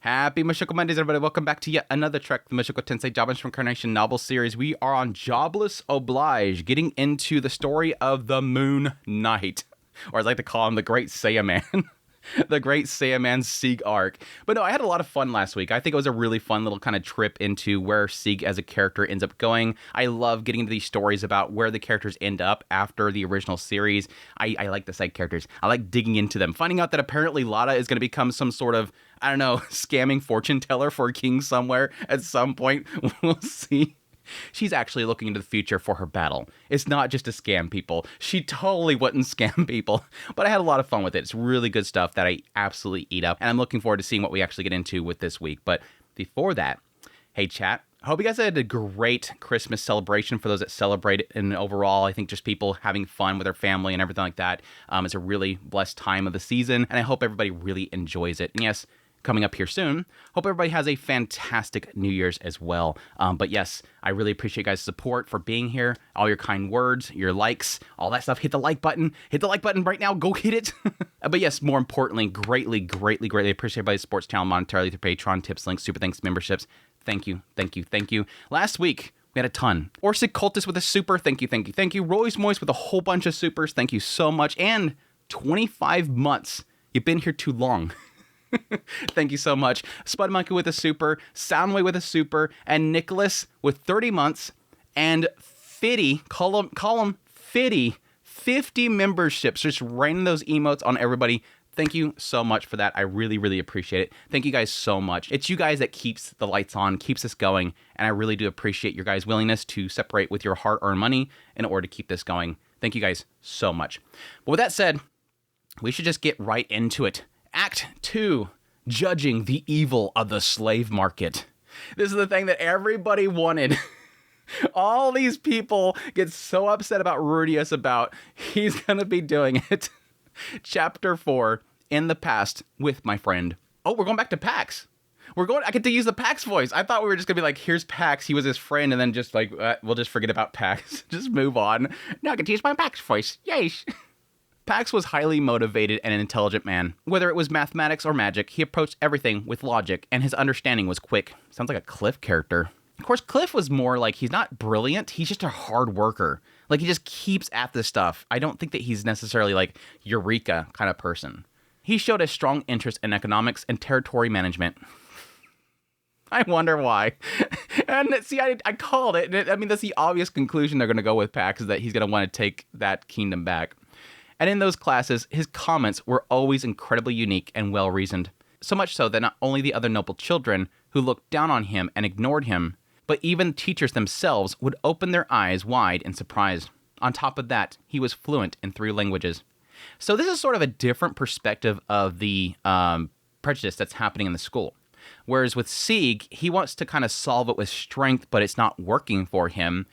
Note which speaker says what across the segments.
Speaker 1: Happy Mushoku Mondays, everybody. Welcome back to yet another Trek, the Mushoku Tensei Jobless Reincarnation novel series. We are on Jobless Oblige, getting into the story of the Moon Knight, or as I like to call him, the Great Saiyaman. The Great Saiyaman Sieg arc. But no, I had a lot of fun last week. I think it was a really fun little kind of trip into where Sieg as a character ends up going. I love getting into these stories about where the characters end up after the original series. I like the side characters. I like digging into them. Finding out that apparently Lada is going to become some sort of, I don't know, scamming fortune teller for a king somewhere at some point. We'll see. She's actually looking into the future for her battle. It's not just to scam people. She totally wouldn't scam people. But I had a lot of fun with it. It's really good stuff that I absolutely eat up. And I'm looking forward to seeing what we actually get into with this week. But before that, hey chat, I hope you guys had a great Christmas celebration for those that celebrate it. And overall, I think just people having fun with their family and everything like that. It's a really blessed time of the season. And I hope everybody really enjoys it. And yes, coming up here soon. Hope everybody has a fantastic New Year's as well. But yes, I really appreciate you guys' support for being here. All your kind words, your likes, all that stuff. Hit the like button. Hit the like button right now. Go hit it. But yes, more importantly, greatly appreciate everybody's supports channel monetarily through Patreon, tips, links, super thanks, memberships. Thank you. Last week, we had a ton. Orsic Cultist with a super. Thank you. Roy's Moist with a whole bunch of supers. Thank you so much. And 25 months. You've been here too long. Thank you so much. Spud Monkey with a super, Soundway with a super, and Nicholas with 30 months, and Fitty, call him Fitty, 50 memberships. Just raining those emotes on everybody. Thank you so much for that. I really appreciate it. Thank you guys so much. It's you guys that keeps the lights on, keeps us going, and I really do appreciate your guys' willingness to separate with your hard-earned money in order to keep this going. Thank you guys so much. But with that said, we should just get right into it. Act 2, judging the evil of the slave market. This is the thing that everybody wanted. All these people get so upset about Rudius about he's going to be doing it. Chapter 4, in the past with my friend. Oh, we're going back to Pax. I get to use the Pax voice. I thought we were just going to be like, here's Pax. He was his friend. And then just like, we'll just forget about Pax. Just move on. Now I get to use my Pax voice. Yay. Pax was highly motivated and an intelligent man. Whether it was mathematics or magic, he approached everything with logic, and his understanding was quick. Sounds like a Cliff character. Of course, Cliff was more like, he's not brilliant, he's just a hard worker. Like, he just keeps at this stuff. I don't think that he's necessarily like Eureka kind of person. He showed a strong interest in economics and territory management. I wonder why. And see, I called it. I mean, that's the obvious conclusion they're going to go with Pax, is that he's going to want to take that kingdom back. And in those classes, his comments were always incredibly unique and well-reasoned. So much so that not only the other noble children who looked down on him and ignored him, but even teachers themselves would open their eyes wide in surprise. On top of that, he was fluent in 3 languages. So this is sort of a different perspective of the prejudice that's happening in the school. Whereas with Sieg, he wants to kind of solve it with strength, but it's not working for him.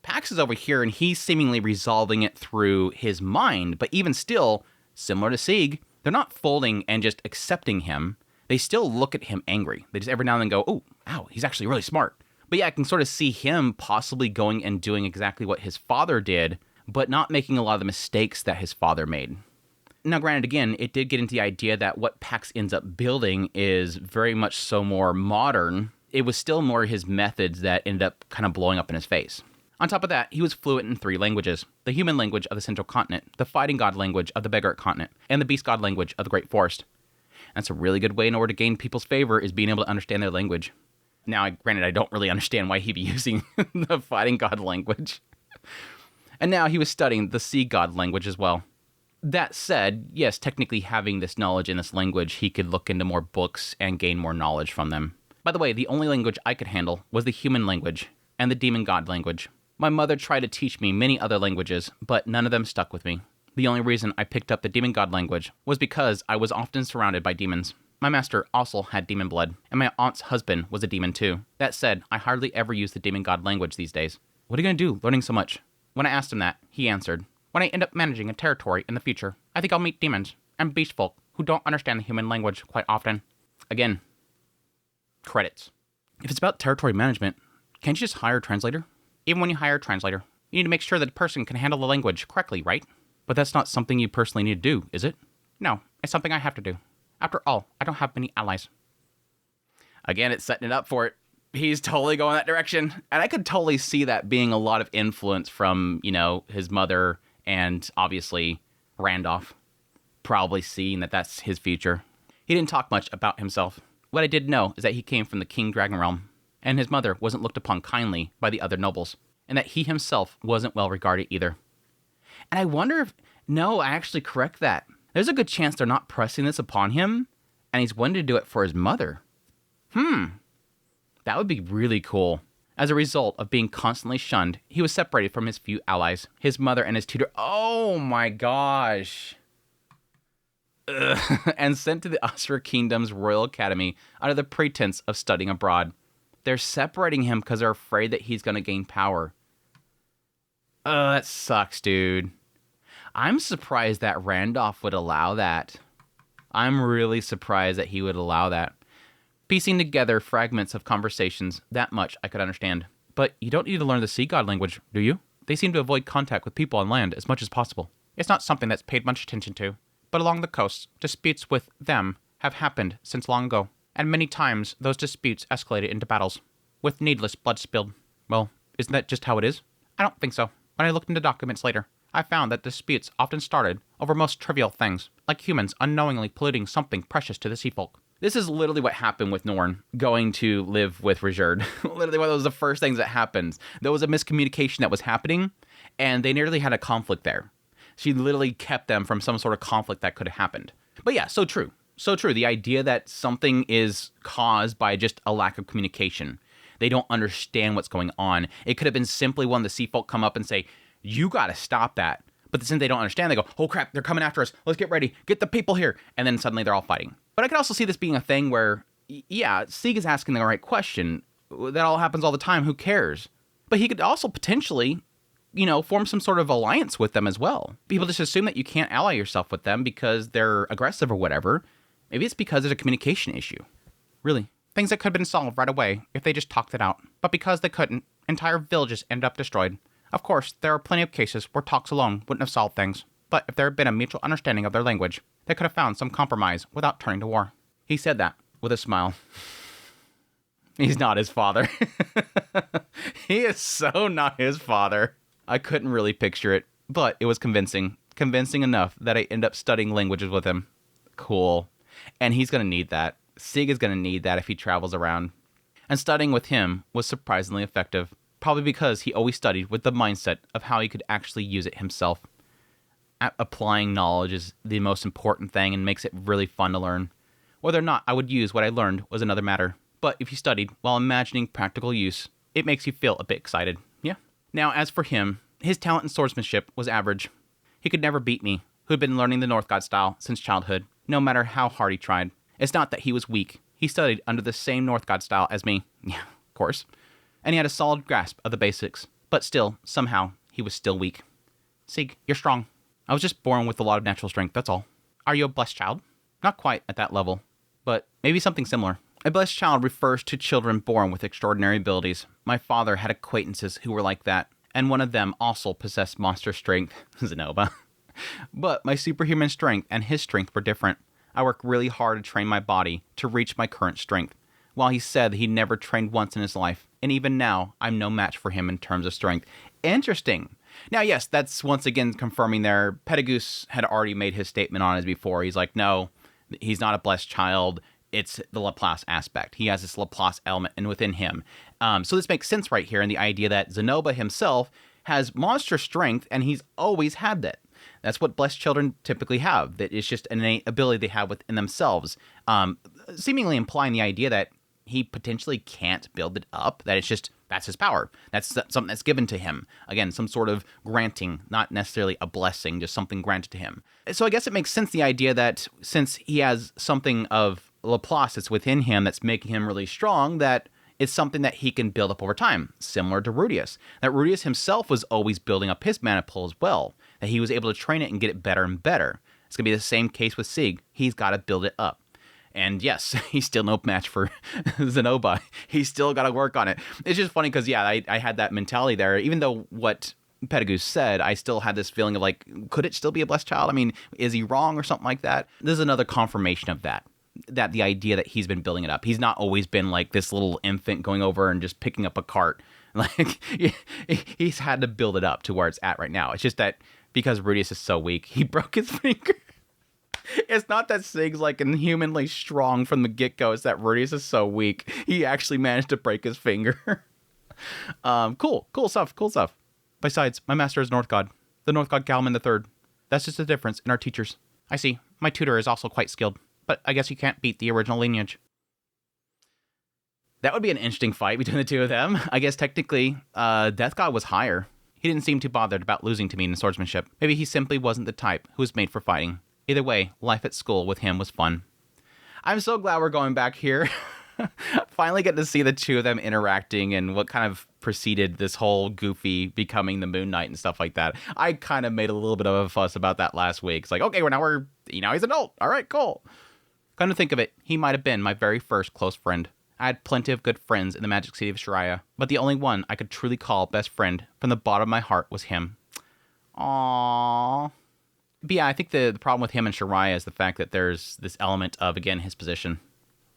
Speaker 1: Pax is over here, and he's seemingly resolving it through his mind, but even still, similar to Sieg, they're not folding and just accepting him. They still look at him angry. They just every now and then go, oh, wow, he's actually really smart. But yeah, I can sort of see him possibly going and doing exactly what his father did, but not making a lot of the mistakes that his father made. Now, granted, again, it did get into the idea that what Pax ends up building is very much so more modern. It was still more his methods that ended up kind of blowing up in his face. On top of that, he was fluent in 3 languages: the human language of the Central Continent, the fighting god language of the Beggar Continent, and the beast god language of the Great Forest. That's a really good way in order to gain people's favor, is being able to understand their language. Now, granted, I don't really understand why he'd be using the fighting god language. And now he was studying the sea god language as well. That said, yes, technically having this knowledge in this language, he could look into more books and gain more knowledge from them. By the way, the only language I could handle was the human language and the demon god language. My mother tried to teach me many other languages, but none of them stuck with me. The only reason I picked up the demon god language was because I was often surrounded by demons. My master also had demon blood, and my aunt's husband was a demon too. That said, I hardly ever use the demon god language these days. What are you going to do learning so much? When I asked him that, he answered, when I end up managing a territory in the future, I think I'll meet demons and beast folk who don't understand the human language quite often. Again, credits. If it's about territory management, can't you just hire a translator? Even when you hire a translator, you need to make sure that the person can handle the language correctly, right? But that's not something you personally need to do, is it? No, it's something I have to do. After all, I don't have many allies. Again, it's setting it up for it. He's totally going that direction. And I could totally see that being a lot of influence from, his mother and obviously Randolph. Probably seeing that that's his future. He didn't talk much about himself. What I did know is that he came from the King Dragon Realm, and his mother wasn't looked upon kindly by the other nobles, and that he himself wasn't well regarded either. And I wonder if... No, I actually correct that. There's a good chance they're not pressing this upon him, and he's wanting to do it for his mother. That would be really cool. As a result of being constantly shunned, he was separated from his few allies, his mother and his tutor. Oh my gosh. And sent to the Asura Kingdom's Royal Academy under the pretense of studying abroad. They're separating him because they're afraid that he's going to gain power. That sucks, dude. I'm surprised that Randolph would allow that. I'm really surprised that he would allow that. Piecing together fragments of conversations, that much I could understand. But you don't need to learn the sea god language, do you? They seem to avoid contact with people on land as much as possible. It's not something that's paid much attention to. But along the coast, disputes with them have happened since long ago, and many times those disputes escalated into battles, with needless blood spilled. Well, isn't that just how it is? I don't think so. When I looked into documents later, I found that disputes often started over most trivial things, like humans unknowingly polluting something precious to the sea folk. This is literally what happened with Norn going to live with Rijerd. Literally one of the first things that happened. There was a miscommunication that was happening, and they nearly had a conflict there. She literally kept them from some sort of conflict that could have happened. But yeah, so true. So true. The idea that something is caused by just a lack of communication. They don't understand what's going on. It could have been simply one of the sea folk come up and say, you got to stop that. But since they don't understand, they go, oh crap, they're coming after us. Let's get ready. Get the people here. And then suddenly they're all fighting. But I could also see this being a thing where, yeah, Sieg is asking the right question. That all happens all the time. Who cares? But he could also potentially... form some sort of alliance with them as well. People just assume that you can't ally yourself with them because they're aggressive or whatever. Maybe it's because there's a communication issue. Really. Things that could have been solved right away if they just talked it out. But because they couldn't, entire villages ended up destroyed. Of course, there are plenty of cases where talks alone wouldn't have solved things. But if there had been a mutual understanding of their language, they could have found some compromise without turning to war. He said that with a smile. He's not his father. He is so not his father. I couldn't really picture it, but it was convincing. Convincing enough that I end up studying languages with him. Cool. And he's going to need that. Sieg is going to need that if he travels around. And studying with him was surprisingly effective. Probably because he always studied with the mindset of how he could actually use it himself. Applying knowledge is the most important thing and makes it really fun to learn. Whether or not I would use what I learned was another matter. But if you studied while imagining practical use, it makes you feel a bit excited. Yeah. Now, as for him, his talent in swordsmanship was average. He could never beat me, who had been learning the North God style since childhood, no matter how hard he tried. It's not that he was weak. He studied under the same North God style as me. Yeah, of course. And he had a solid grasp of the basics. But still, somehow, he was still weak. Sieg, you're strong. I was just born with a lot of natural strength, that's all. Are you a blessed child? Not quite at that level, but maybe something similar. A blessed child refers to children born with extraordinary abilities. My father had acquaintances who were like that, and one of them also possessed monster strength, Zenoba. But my superhuman strength and his strength were different. I worked really hard to train my body to reach my current strength, while he said he never trained once in his life, and even now, I'm no match for him in terms of strength. Interesting. Now, yes, that's once again confirming there. Pt.2 had already made his statement on it before. He's like, no, he's not a blessed child. It's the Laplace aspect. He has this Laplace element within him. So this makes sense right here in the idea that Zenoba himself has monster strength, and he's always had that. That's what blessed children typically have. That it's just an innate ability they have within themselves, seemingly implying the idea that he potentially can't build it up, that it's just, that's his power. That's something that's given to him. Again, some sort of granting, not necessarily a blessing, just something granted to him. So I guess it makes sense, the idea that since he has something of Laplace that's within him that's making him really strong, that it's something that he can build up over time, similar to Rudius. That Rudius himself was always building up his mana pool as well, that he was able to train it and get it better and better. It's going to be the same case with Sieg. He's got to build it up. And yes, he's still no match for Zenoba. He's still got to work on it. It's just funny because, yeah, I had that mentality there. Even though what Pt.2 said, I still had this feeling of like, could it still be a blessed child? I mean, is he wrong or something like that? This is another confirmation of that. that the idea that he's been building it up. He's not always been like this little infant going over and just picking up a cart. Like, he's had to build it up to where it's at right now. It's just that because Rudius is so weak, he broke his finger. It's not that Sig's like inhumanly strong from the get-go. It's that Rudius is so weak. He actually managed to break his finger. Cool stuff. Besides, my master is North God. The North God Galman III. That's just a difference in our teachers. I see. My tutor is also quite skilled, but I guess you can't beat the original lineage. That would be an interesting fight between the two of them. I guess technically, Death God was higher. He didn't seem too bothered about losing to me in swordsmanship. Maybe he simply wasn't the type who was made for fighting. Either way, life at school with him was fun. I'm so glad we're going back here. Finally get to see the two of them interacting and what kind of preceded this whole Goofy becoming the Moon Knight and stuff like that. I kind of made a little bit of a fuss about that last week. It's like, okay, now he's an adult. All right, cool. Come to think of it, he might have been my very first close friend. I had plenty of good friends in the magic city of Shiraya, but the only one I could truly call best friend from the bottom of my heart was him. Aww. But yeah, I think the problem with him and Shiraya is the fact that there's this element of, again, his position.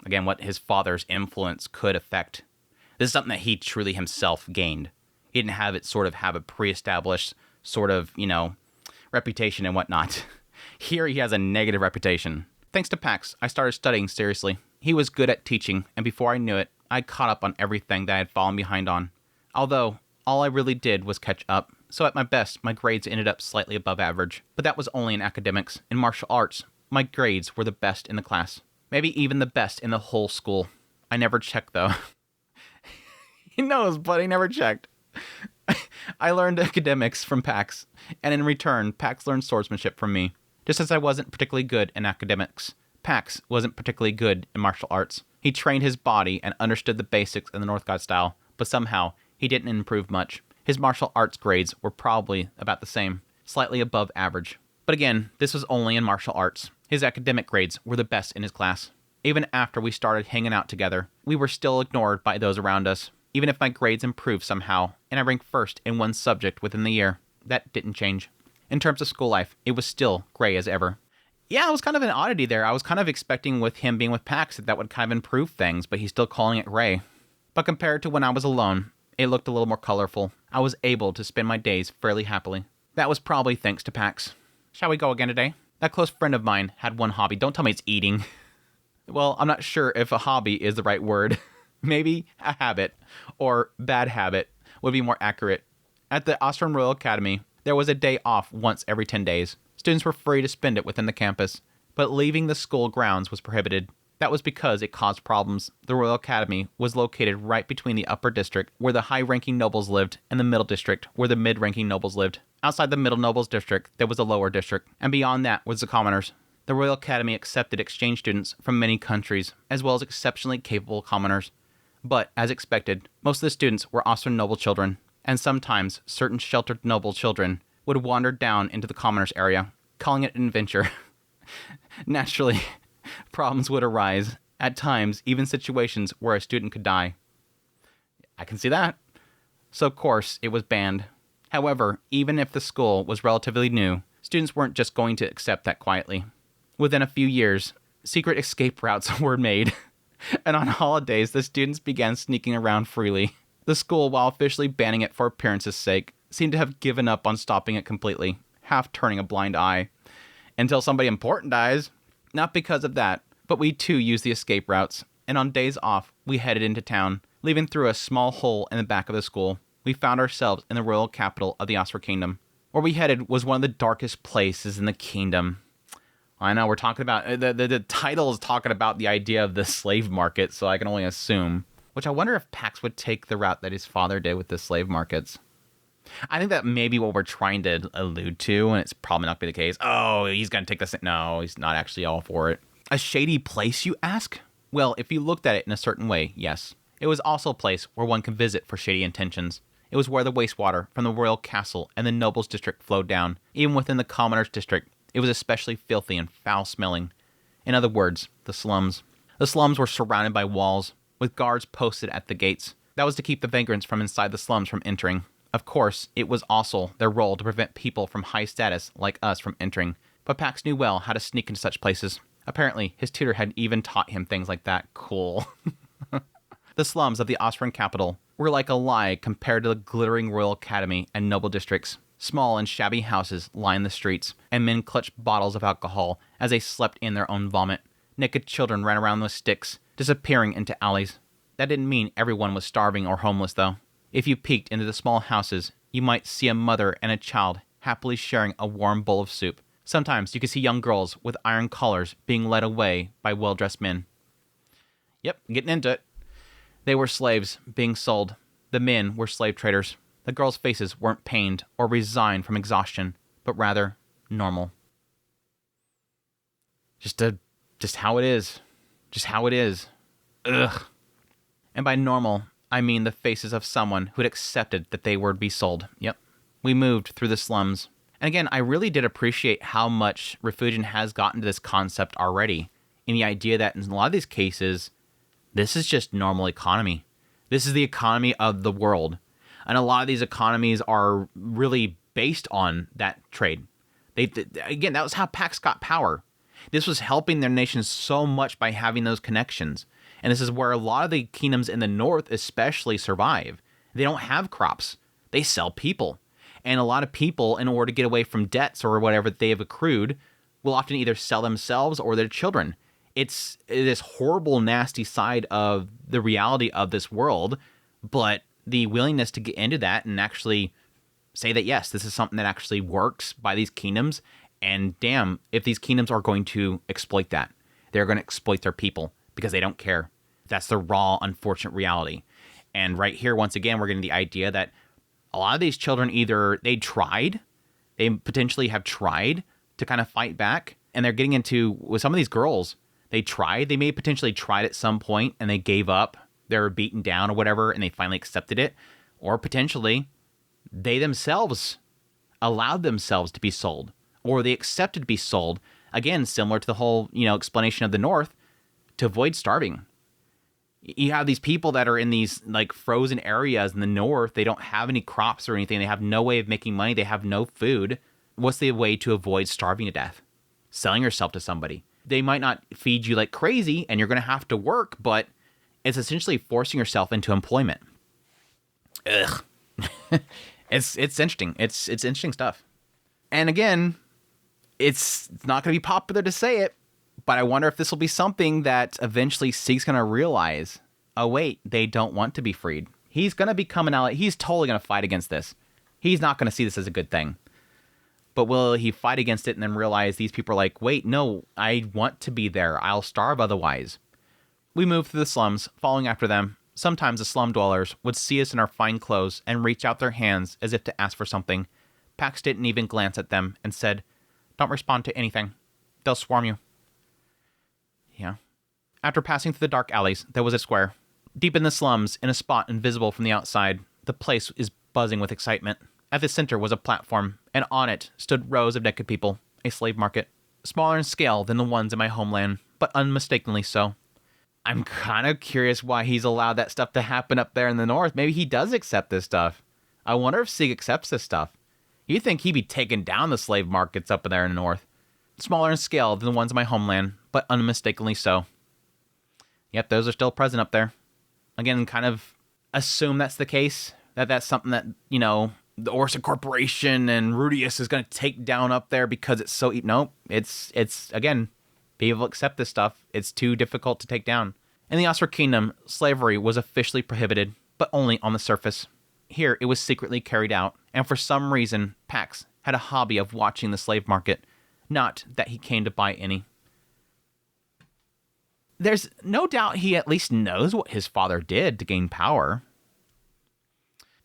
Speaker 1: Again, what his father's influence could affect. This is something that he truly himself gained. He didn't have a pre-established sort of, reputation and whatnot. Here he has a negative reputation. Thanks to Pax, I started studying seriously. He was good at teaching, and before I knew it, I'd caught up on everything that I had fallen behind on. Although, all I really did was catch up. So at my best, my grades ended up slightly above average. But that was only in academics. In martial arts, my grades were the best in the class. Maybe even the best in the whole school. I never checked, though. He knows, but he never checked. I learned academics from Pax, and in return, Pax learned swordsmanship from me. Just as I wasn't particularly good in academics, Pax wasn't particularly good in martial arts. He trained his body and understood the basics in the North God style, but somehow, he didn't improve much. His martial arts grades were probably about the same, slightly above average. But again, this was only in martial arts. His academic grades were the best in his class. Even after we started hanging out together, we were still ignored by those around us. Even if my grades improved somehow, and I ranked first in one subject within the year, that didn't change. In terms of school life, it was still gray as ever. Yeah, it was kind of an oddity there. I was kind of expecting with him being with Pax that would kind of improve things, but he's still calling it gray. But compared to when I was alone, it looked a little more colorful. I was able to spend my days fairly happily. That was probably thanks to Pax. Shall we go again today? That close friend of mine had one hobby. Don't tell me it's eating. Well, I'm not sure if a hobby is the right word. Maybe a habit, or bad habit, would be more accurate. At the Austrian Royal Academy, there was a day off once every 10 days. Students were free to spend it within the campus, but leaving the school grounds was prohibited. That was because it caused problems. The Royal Academy was located right between the upper district, where the high-ranking nobles lived, and the middle district, where the mid-ranking nobles lived. Outside the middle nobles district, there was a lower district, and beyond that was the commoners. The Royal Academy accepted exchange students from many countries, as well as exceptionally capable commoners. But, as expected, most of the students were Austrian noble children, and sometimes certain sheltered noble children would wander down into the commoners area, calling it an adventure. Naturally, problems would arise, at times even situations where a student could die. I can see that. So of course, it was banned. However, even if the school was relatively new, students weren't just going to accept that quietly. Within a few years, secret escape routes were made, and on holidays, the students began sneaking around freely. The school, while officially banning it for appearance's sake, seemed to have given up on stopping it completely, half turning a blind eye. Until somebody important dies. Not because of that, but we too used the escape routes, and on days off, we headed into town, leaving through a small hole in the back of the school. We found ourselves in the royal capital of the Austria Kingdom. Where we headed was one of the darkest places in the kingdom. I know, we're talking about, the title is talking about the idea of the slave market, so I can only assume. Which I wonder if Pax would take the route that his father did with the slave markets. I think that may be what we're trying to allude to, and it's probably not going to be the case. Oh, he's going to take this. No, he's not actually all for it. A shady place, you ask? Well, if you looked at it in a certain way, yes. It was also a place where one could visit for shady intentions. It was where the wastewater from the royal castle and the nobles district flowed down. Even within the commoners district, it was especially filthy and foul-smelling. In other words, the slums. The slums were surrounded by walls, with guards posted at the gates. That was to keep the vagrants from inside the slums from entering. Of course, it was also their role to prevent people from high status like us from entering, but Pax knew well how to sneak into such places. Apparently, his tutor had even taught him things like that. Cool. The slums of the Austrian capital were like a lie compared to the glittering Royal Academy and noble districts. Small and shabby houses lined the streets, and men clutched bottles of alcohol as they slept in their own vomit. Naked children ran around with sticks, disappearing into alleys. That didn't mean everyone was starving or homeless, though. If you peeked into the small houses, you might see a mother and a child happily sharing a warm bowl of soup. Sometimes you could see young girls with iron collars being led away by well-dressed men. Yep, getting into it. They were slaves being sold. The men were slave traders. The girls' faces weren't pained or resigned from exhaustion, but rather normal. Just how it is. Just how it is. Ugh. And by normal, I mean the faces of someone who'd accepted that they were to be sold. Yep. We moved through the slums. And again, I really did appreciate how much Refugien has gotten to this concept already, in the idea that in a lot of these cases, this is just normal economy. This is the economy of the world. And a lot of these economies are really based on that trade. Again, that was how Pax got power. This was helping their nations so much by having those connections. And this is where a lot of the kingdoms in the north especially survive. They don't have crops. They sell people. And a lot of people, in order to get away from debts or whatever they have accrued, will often either sell themselves or their children. It's this horrible, nasty side of the reality of this world, but the willingness to get into that and actually say that, yes, this is something that actually works by these kingdoms, and damn, if these kingdoms are going to exploit that, they're going to exploit their people because they don't care. That's the raw, unfortunate reality. And right here, once again, we're getting the idea that a lot of these children they potentially have tried to kind of fight back, and they're getting into, with some of these girls, they may potentially tried at some point and they gave up, they were beaten down or whatever, and they finally accepted it. Or potentially, they themselves allowed themselves to be sold, or they accepted to be sold, again, similar to the whole, explanation of the North, to avoid starving. You have these people that are in these like frozen areas in the north. They don't have any crops or anything. They have no way of making money. They have no food. What's the way to avoid starving to death? Selling yourself to somebody. They might not feed you like crazy and you're going to have to work, but it's essentially forcing yourself into employment. Ugh. It's interesting. It's interesting stuff. And again, it's not going to be popular to say it, but I wonder if this will be something that eventually Sieg's going to realize, oh wait, they don't want to be freed. He's going to become an ally. He's totally going to fight against this. He's not going to see this as a good thing. But will he fight against it and then realize these people are like, wait, no, I want to be there. I'll starve otherwise. We moved through the slums, following after them. Sometimes the slum dwellers would see us in our fine clothes and reach out their hands as if to ask for something. Pax didn't even glance at them and said, don't respond to anything. They'll swarm you. Yeah. After passing through the dark alleys, there was a square. Deep in the slums, in a spot invisible from the outside, the place is buzzing with excitement. At the center was a platform, and on it stood rows of naked people, a slave market. Smaller in scale than the ones in my homeland, but unmistakably so. I'm kind of curious why he's allowed that stuff to happen up there in the north. Maybe he does accept this stuff. I wonder if Sieg accepts this stuff. You'd think he'd be taking down the slave markets up there in the north. Smaller in scale than the ones in my homeland, but unmistakably so. Yep, those are still present up there. Again, kind of assume that's the case. That's something that, the Orson Corporation and Rudius is going to take down up there because it's so... No, it's again, people accept this stuff. It's too difficult to take down. In the Austria Kingdom, slavery was officially prohibited, but only on the surface. Here, it was secretly carried out, and for some reason, Pax had a hobby of watching the slave market. Not that he came to buy any. There's no doubt he at least knows what his father did to gain power.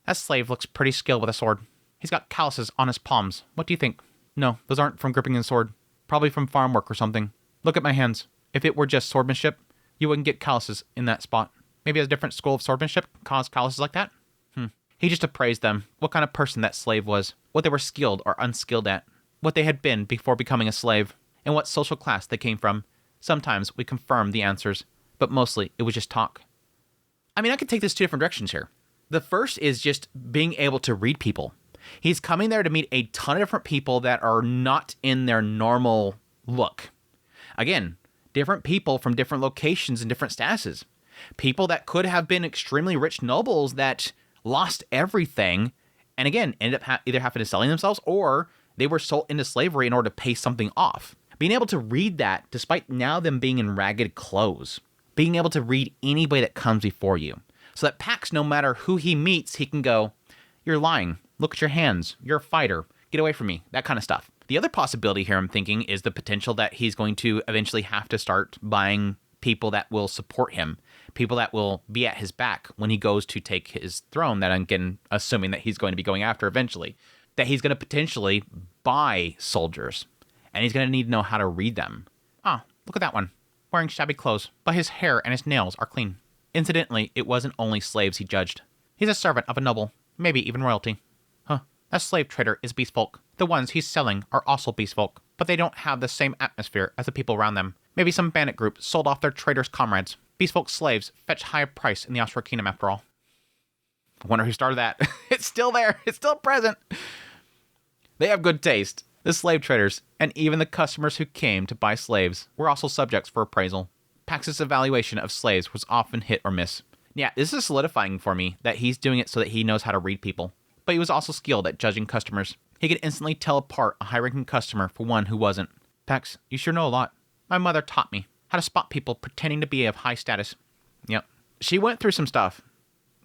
Speaker 1: That slave looks pretty skilled with a sword. He's got calluses on his palms. What do you think? No, those aren't from gripping a sword. Probably from farm work or something. Look at my hands. If it were just swordsmanship, you wouldn't get calluses in that spot. Maybe a different school of swordsmanship caused calluses like that? He just appraised them, what kind of person that slave was, what they were skilled or unskilled at, what they had been before becoming a slave, and what social class they came from. Sometimes we confirmed the answers, but mostly it was just talk. I mean, I could take this two different directions here. The first is just being able to read people. He's coming there to meet a ton of different people that are not in their normal look. Again, different people from different locations and different statuses. People that could have been extremely rich nobles that lost everything and again ended up either having to selling themselves or they were sold into slavery in order to pay something off. Being able to read that, despite now them being in ragged clothes, being able to read anybody that comes before you. So that Pax, no matter who he meets, he can go, you're lying. Look at your hands. You're a fighter. Get away from me. That kind of stuff. The other possibility here I'm thinking is the potential that he's going to eventually have to start buying people that will support him, people that will be at his back when he goes to take his throne that I'm assuming that he's going to be going after eventually, that he's going to potentially buy soldiers, and he's going to need to know how to read them. Ah, look at that one, wearing shabby clothes, but his hair and his nails are clean. Incidentally, it wasn't only slaves he judged. He's a servant of a noble, maybe even royalty. Huh, a slave trader is beast folk. The ones he's selling are also beast folk, but they don't have the same atmosphere as the people around them. Maybe some bandit group sold off their traders' comrades. Beast folk slaves fetch high price in the Austro Kingdom after all. I wonder who started that. It's still there. It's still present. They have good taste. The slave traders, and even the customers who came to buy slaves, were also subjects for appraisal. Pax's evaluation of slaves was often hit or miss. Yeah, this is solidifying for me that he's doing it so that he knows how to read people. But he was also skilled at judging customers. He could instantly tell apart a high-ranking customer from one who wasn't. Pax, you sure know a lot. My mother taught me how to spot people pretending to be of high status. Yep. She went through some stuff.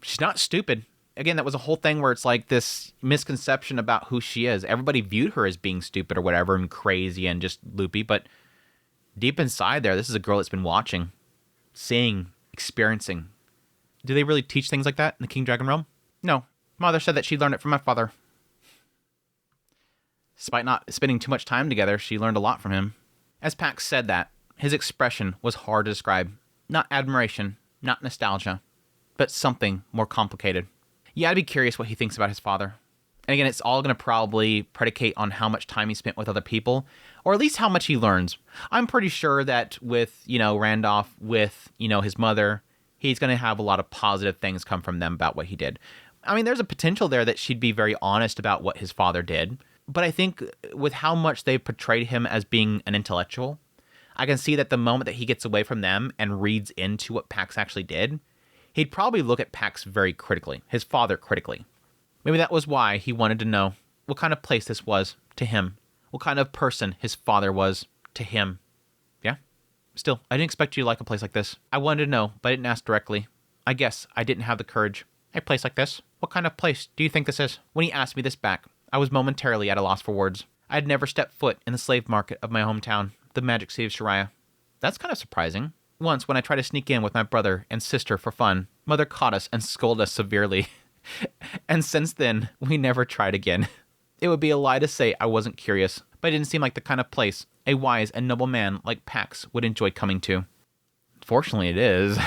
Speaker 1: She's not stupid. Again, that was a whole thing where it's like this misconception about who she is. Everybody viewed her as being stupid or whatever and crazy and just loopy, but deep inside there, this is a girl that's been watching, seeing, experiencing. Do they really teach things like that in the King Dragon realm? No. Mother said that she learned it from my father. Despite not spending too much time together, she learned a lot from him. As Pax said that, his expression was hard to describe. Not admiration, not nostalgia, but something more complicated. Yeah, I'd be curious what he thinks about his father. And again, it's all going to probably predicate on how much time he spent with other people, or at least how much he learns. I'm pretty sure that with, Randolph, with, his mother, he's going to have a lot of positive things come from them about what he did. I mean, there's a potential there that she'd be very honest about what his father did. But I think with how much they've portrayed him as being an intellectual, I can see that the moment that he gets away from them and reads into what Pax actually did, he'd probably look at Pax very critically, his father critically. Maybe that was why he wanted to know what kind of place this was to him, what kind of person his father was to him. Yeah? Still, I didn't expect you to like a place like this. I wanted to know, but I didn't ask directly. I guess I didn't have the courage. A place like this? What kind of place do you think this is? When he asked me this back, I was momentarily at a loss for words. I had never stepped foot in the slave market of my hometown, the magic city of Shariah. That's kind of surprising. Once, when I tried to sneak in with my brother and sister for fun, Mother caught us and scolded us severely. And since then, we never tried again. It would be a lie to say I wasn't curious, but it didn't seem like the kind of place a wise and noble man like Pax would enjoy coming to. Fortunately, it is.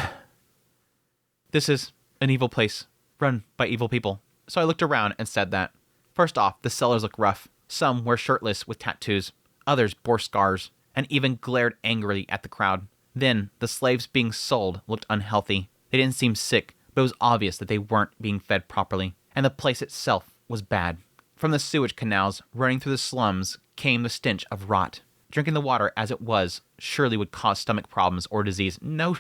Speaker 1: This is an evil place, run by evil people. So I looked around and said that. First off, the sellers look rough. Some were shirtless with tattoos. Others bore scars, and even glared angrily at the crowd. Then, the slaves being sold looked unhealthy. They didn't seem sick, but it was obvious that they weren't being fed properly. And the place itself was bad. From the sewage canals running through the slums came the stench of rot. Drinking the water as it was surely would cause stomach problems or disease. No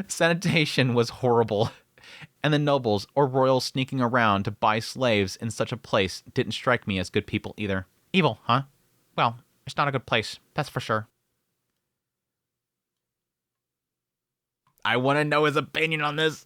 Speaker 1: Sanitation was horrible. And the nobles or royals sneaking around to buy slaves in such a place didn't strike me as good people either. Evil, huh? Well, it's not a good place, that's for sure. I want to know his opinion on this.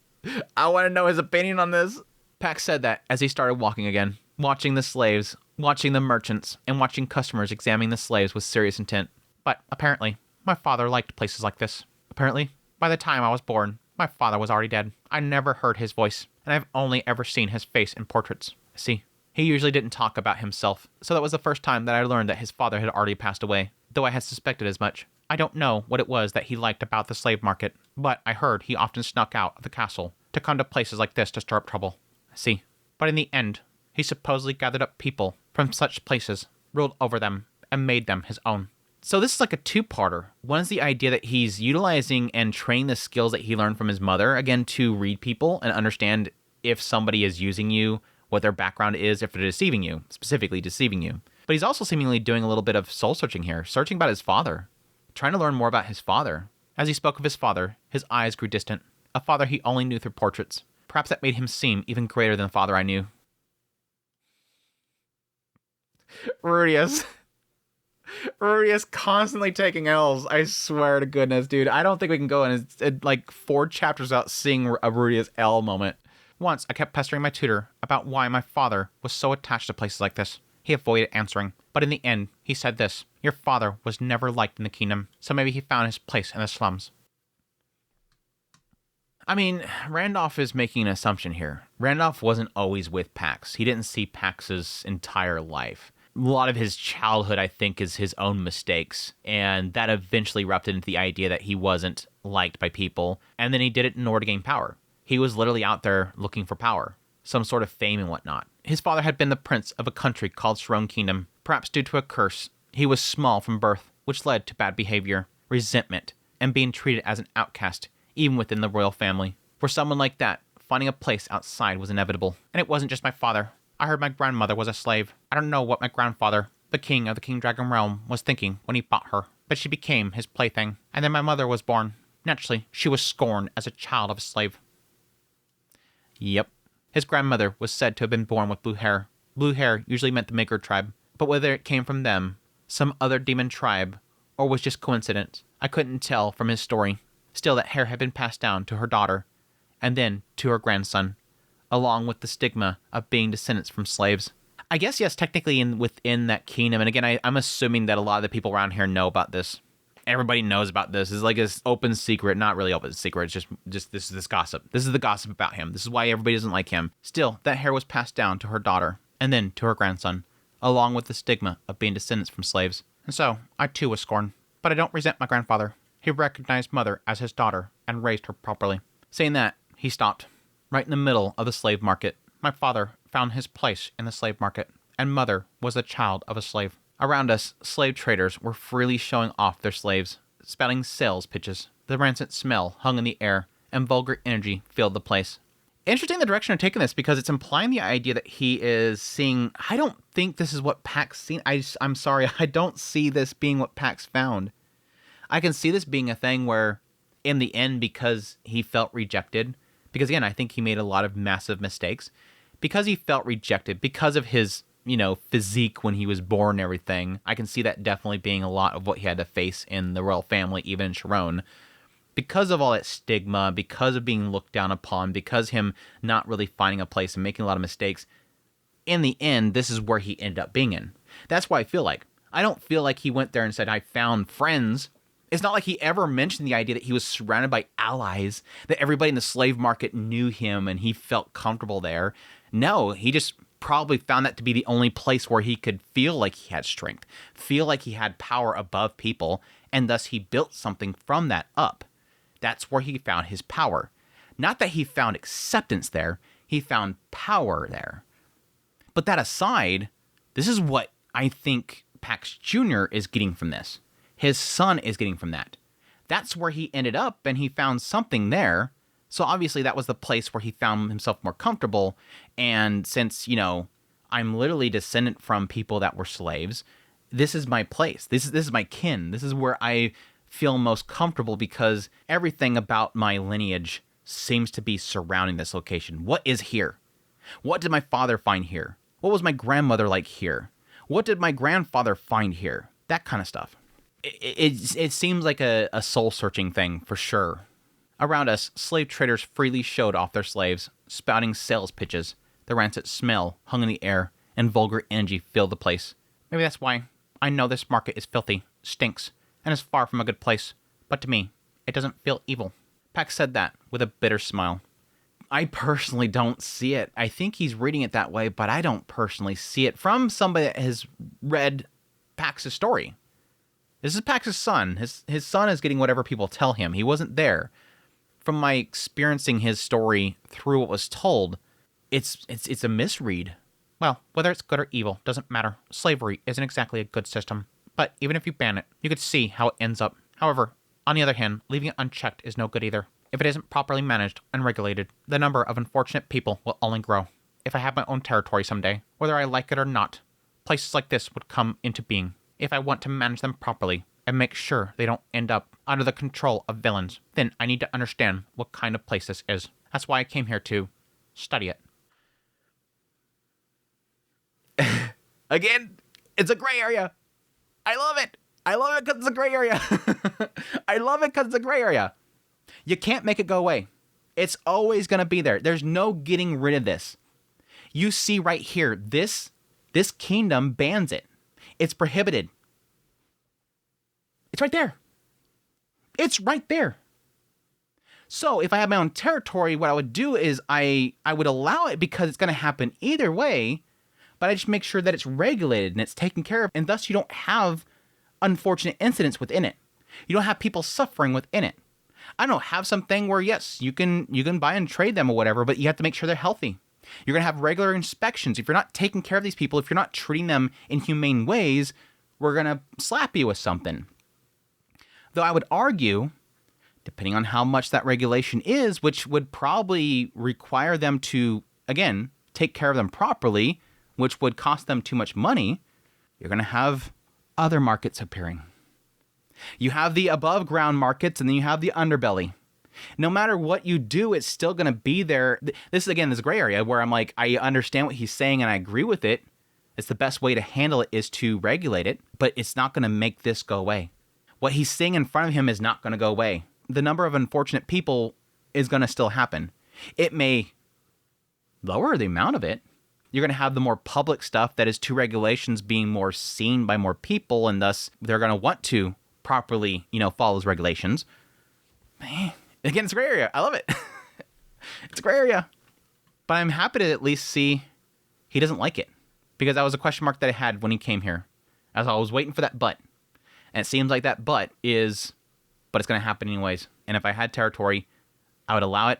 Speaker 1: Pax said that as he started walking again, watching the slaves, watching the merchants, and watching customers examining the slaves with serious intent. But apparently, my father liked places like this. Apparently, by the time I was born, my father was already dead. I never heard his voice, and I've only ever seen his face in portraits. See, he usually didn't talk about himself, so that was the first time that I learned that his father had already passed away, though I had suspected as much. I don't know what it was that he liked about the slave market, but I heard he often snuck out of the castle to come to places like this to stir up trouble. See, but in the end, he supposedly gathered up people from such places, ruled over them, and made them his own. So this is like a two-parter. One is the idea that he's utilizing and training the skills that he learned from his mother, again, to read people and understand if somebody is using you, what their background is, if they're deceiving you, specifically deceiving you. But he's also seemingly doing a little bit of soul searching here, searching about his father, trying to learn more about his father. As he spoke of his father, his eyes grew distant, a father he only knew through portraits. Perhaps that made him seem even greater than the father I knew. Rudius. Rudius constantly taking L's. I swear to goodness, dude. I don't think we can go in like 4 chapters without seeing a Rudius L moment. Once, I kept pestering my tutor about why my father was so attached to places like this. He avoided answering, but in the end, he said this: "Your father was never liked in the kingdom, so maybe he found his place in the slums." I mean, Randolph is making an assumption here. Randolph wasn't always with Pax. He didn't see Pax's entire life. A lot of his childhood, I think, is his own mistakes, and that eventually erupted into the idea that he wasn't liked by people, and then he did it in order to gain power. He was literally out there looking for power, some sort of fame and whatnot. His father had been the prince of a country called Sharone Kingdom. Perhaps due to a curse, he was small from birth, which led to bad behavior, resentment, and being treated as an outcast, even within the royal family. For someone like that, finding a place outside was inevitable. And it wasn't just my father. I heard my grandmother was a slave. I don't know what my grandfather, the king of the King Dragon realm, was thinking when he bought her, but she became his plaything. And then my mother was born. Naturally, she was scorned as a child of a slave. Yep. His grandmother was said to have been born with blue hair. Blue hair usually meant the Maker tribe, but whether it came from them, some other demon tribe, or was just coincidence, I couldn't tell from his story. Still, that hair had been passed down to her daughter, and then to her grandson, along with the stigma of being descendants from slaves. I guess, yes, technically within that kingdom, and again, I'm assuming that a lot of the people around here know about this. Everybody knows about this. It's like this open secret, not really open secret, it's just this gossip. This is the gossip about him. This is why everybody doesn't like him. Still, that hair was passed down to her daughter, and then to her grandson, along with the stigma of being descendants from slaves. And so, I too was scorned. But I don't resent my grandfather. He recognized Mother as his daughter and raised her properly. Saying that, he stopped. Right in the middle of the slave market, my father found his place in the slave market, and Mother was a child of a slave. Around us, slave traders were freely showing off their slaves, spouting sales pitches. The rancid smell hung in the air, and vulgar energy filled the place. Interesting the direction I'm taking this, because it's implying the idea that he is seeing... I don't think this is what Pax seen. I'm sorry, I don't see this being what Pax found. I can see this being a thing where, in the end, because he felt rejected, because again, I think he made a lot of massive mistakes, because he felt rejected, because of his, physique when he was born and everything, I can see that definitely being a lot of what he had to face in the royal family, even in Sharone. Because of all that stigma, because of being looked down upon, because him not really finding a place and making a lot of mistakes, in the end, this is where he ended up being in. That's why I feel like. I don't feel like he went there and said, I found friends. It's not like he ever mentioned the idea that he was surrounded by allies, that everybody in the slave market knew him and he felt comfortable there. No, he just probably found that to be the only place where he could feel like he had strength, feel like he had power above people, and thus he built something from that up. That's where he found his power. Not that he found acceptance there, he found power there. But that aside, this is what I think Pax Jr. is getting from this. His son is getting from that. That's where he ended up, and he found something there. So obviously that was the place where he found himself more comfortable. And since, I'm literally descendant from people that were slaves, this is my place. This is my kin. This is where I feel most comfortable, because everything about my lineage seems to be surrounding this location. What is here? What did my father find here? What was my grandmother like here? What did my grandfather find here? That kind of stuff. It seems like a soul-searching thing, for sure. Around us, slave traders freely showed off their slaves, spouting sales pitches. The rancid smell hung in the air, and vulgar energy filled the place. Maybe that's why I know this market is filthy, stinks, and is far from a good place. But to me, it doesn't feel evil. Pax said that with a bitter smile. I personally don't see it. I think he's reading it that way, but I don't personally see it from somebody that has read Pax's story. This is Pax's son. His son is getting whatever people tell him. He wasn't there. From my experiencing his story through what was told, it's a misread. Well, whether it's good or evil doesn't matter. Slavery isn't exactly a good system. But even if you ban it, you could see how it ends up. However, on the other hand, leaving it unchecked is no good either. If it isn't properly managed and regulated, the number of unfortunate people will only grow. If I have my own territory someday, whether I like it or not,
Speaker 2: places like this would come into being if I want to manage them properly and make sure they don't end up under the control of villains. Then I need to understand what kind of place this is. That's why I came here to study it.
Speaker 1: Again, it's a gray area. I love it. I love it because it's a gray area. I love it because it's a gray area. You can't make it go away. It's always going to be there. There's no getting rid of this. You see right here, this kingdom bans it. It's prohibited. It's right there. It's right there. So if I had my own territory, what I would do is I would allow it because it's going to happen either way, but I just make sure that it's regulated and it's taken care of, and thus you don't have unfortunate incidents within it. You don't have people suffering within it. I don't know, have something where, yes, you can buy and trade them or whatever, but you have to make sure they're healthy. You're going to have regular inspections. If you're not taking care of these people, if you're not treating them in humane ways, we're going to slap you with something. Though I would argue, depending on how much that regulation is, which would probably require them to, again, take care of them properly, which would cost them too much money, you're going to have other markets appearing. You have the above ground markets, and then you have the underbelly. No matter what you do, it's still going to be there. This is, again, this gray area where I'm like, I understand what he's saying and I agree with it. It's the best way to handle it is to regulate it, but it's not going to make this go away. What he's saying in front of him is not going to go away. The number of unfortunate people is going to still happen. It may lower the amount of it. You're going to have the more public stuff that is to regulations being more seen by more people, and thus they're going to want to properly, follow those regulations. Man, again, it's a gray area. I love it. It's a gray area. But I'm happy to at least see he doesn't like it, because that was a question mark that I had when he came here. As I was waiting for that but. And it seems like that but it's going to happen anyways. And if I had territory, I would allow it,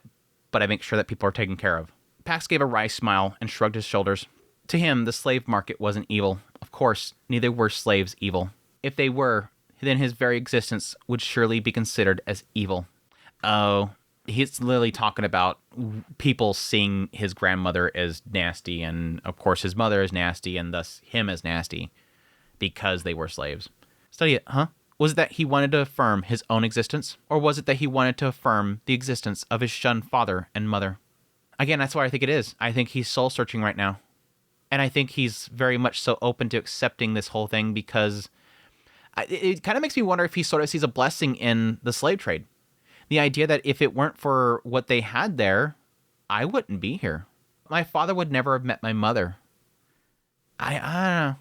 Speaker 1: but I make sure that people are taken care of. Pax gave a wry smile and shrugged his shoulders. To him, the slave market wasn't evil. Of course, neither were slaves evil. If they were, then his very existence would surely be considered as evil. Oh, he's literally talking about people seeing his grandmother as nasty, and of course his mother is nasty, and thus him as nasty, because they were slaves. Study it, huh? Was it that he wanted to affirm his own existence, or was it that he wanted to affirm the existence of his shunned father and mother? Again, that's what I think it is. I think he's soul-searching right now. And I think he's very much so open to accepting this whole thing because it kind of makes me wonder if he sort of sees a blessing in the slave trade. The idea that if it weren't for what they had there, I wouldn't be here. My father would never have met my mother. I don't know.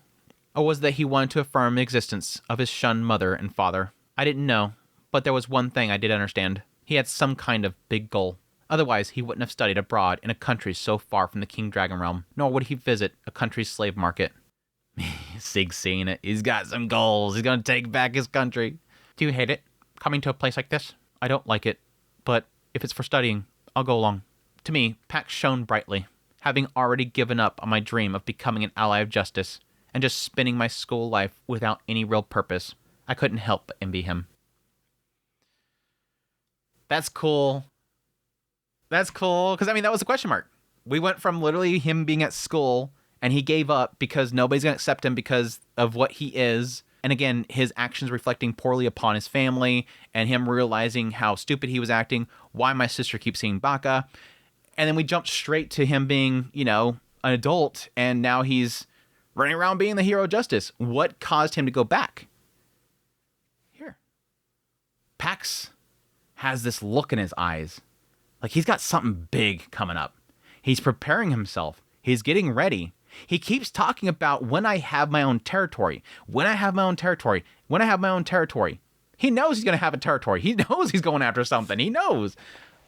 Speaker 1: Or was it that he wanted to affirm the existence of his shunned mother and father? I didn't know, but there was one thing I did understand. He had some kind of big goal. Otherwise, he wouldn't have studied abroad in a country so far from the King Dragon Realm, nor would he visit a country's slave market. Sig's seeing it. He's got some goals. He's going to take back his country. Do you hate it, coming to a place like this? I don't like it, but if it's for studying, I'll go along. To me, Pax shone brightly, having already given up on my dream of becoming an ally of justice, and just spending my school life without any real purpose. I couldn't help but envy him. That's cool. That's cool, because, that was a question mark. We went from literally him being at school, and he gave up because nobody's going to accept him because of what he is. And again, his actions reflecting poorly upon his family, and him realizing how stupid he was acting, why my sister keeps seeing Baka. And then we jumped straight to him being, an adult, and now he's running around being the hero of justice. What caused him to go back? Here. Pax has this look in his eyes. Like he's got something big coming up. He's preparing himself. He's getting ready. He keeps talking about when I have my own territory. When I have my own territory. When I have my own territory. He knows he's going to have a territory. He knows he's going after something. He knows.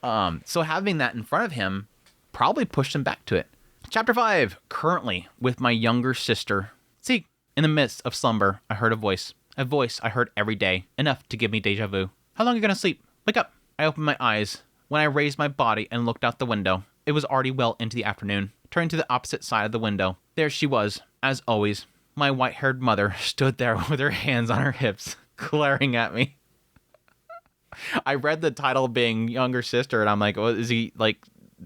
Speaker 1: So having that in front of him probably pushed him back to it. Chapter 5. Currently with my younger sister. See, in the midst of slumber, I heard a voice. A voice I heard every day. Enough to give me deja vu. How long are you going to sleep? Wake up. I opened my eyes. When I raised my body and looked out the window, it was already well into the afternoon. Turning to the opposite side of the window, there she was, as always. My white-haired mother stood there with her hands on her hips, glaring at me. I read the title being younger sister, and I'm like, well, is he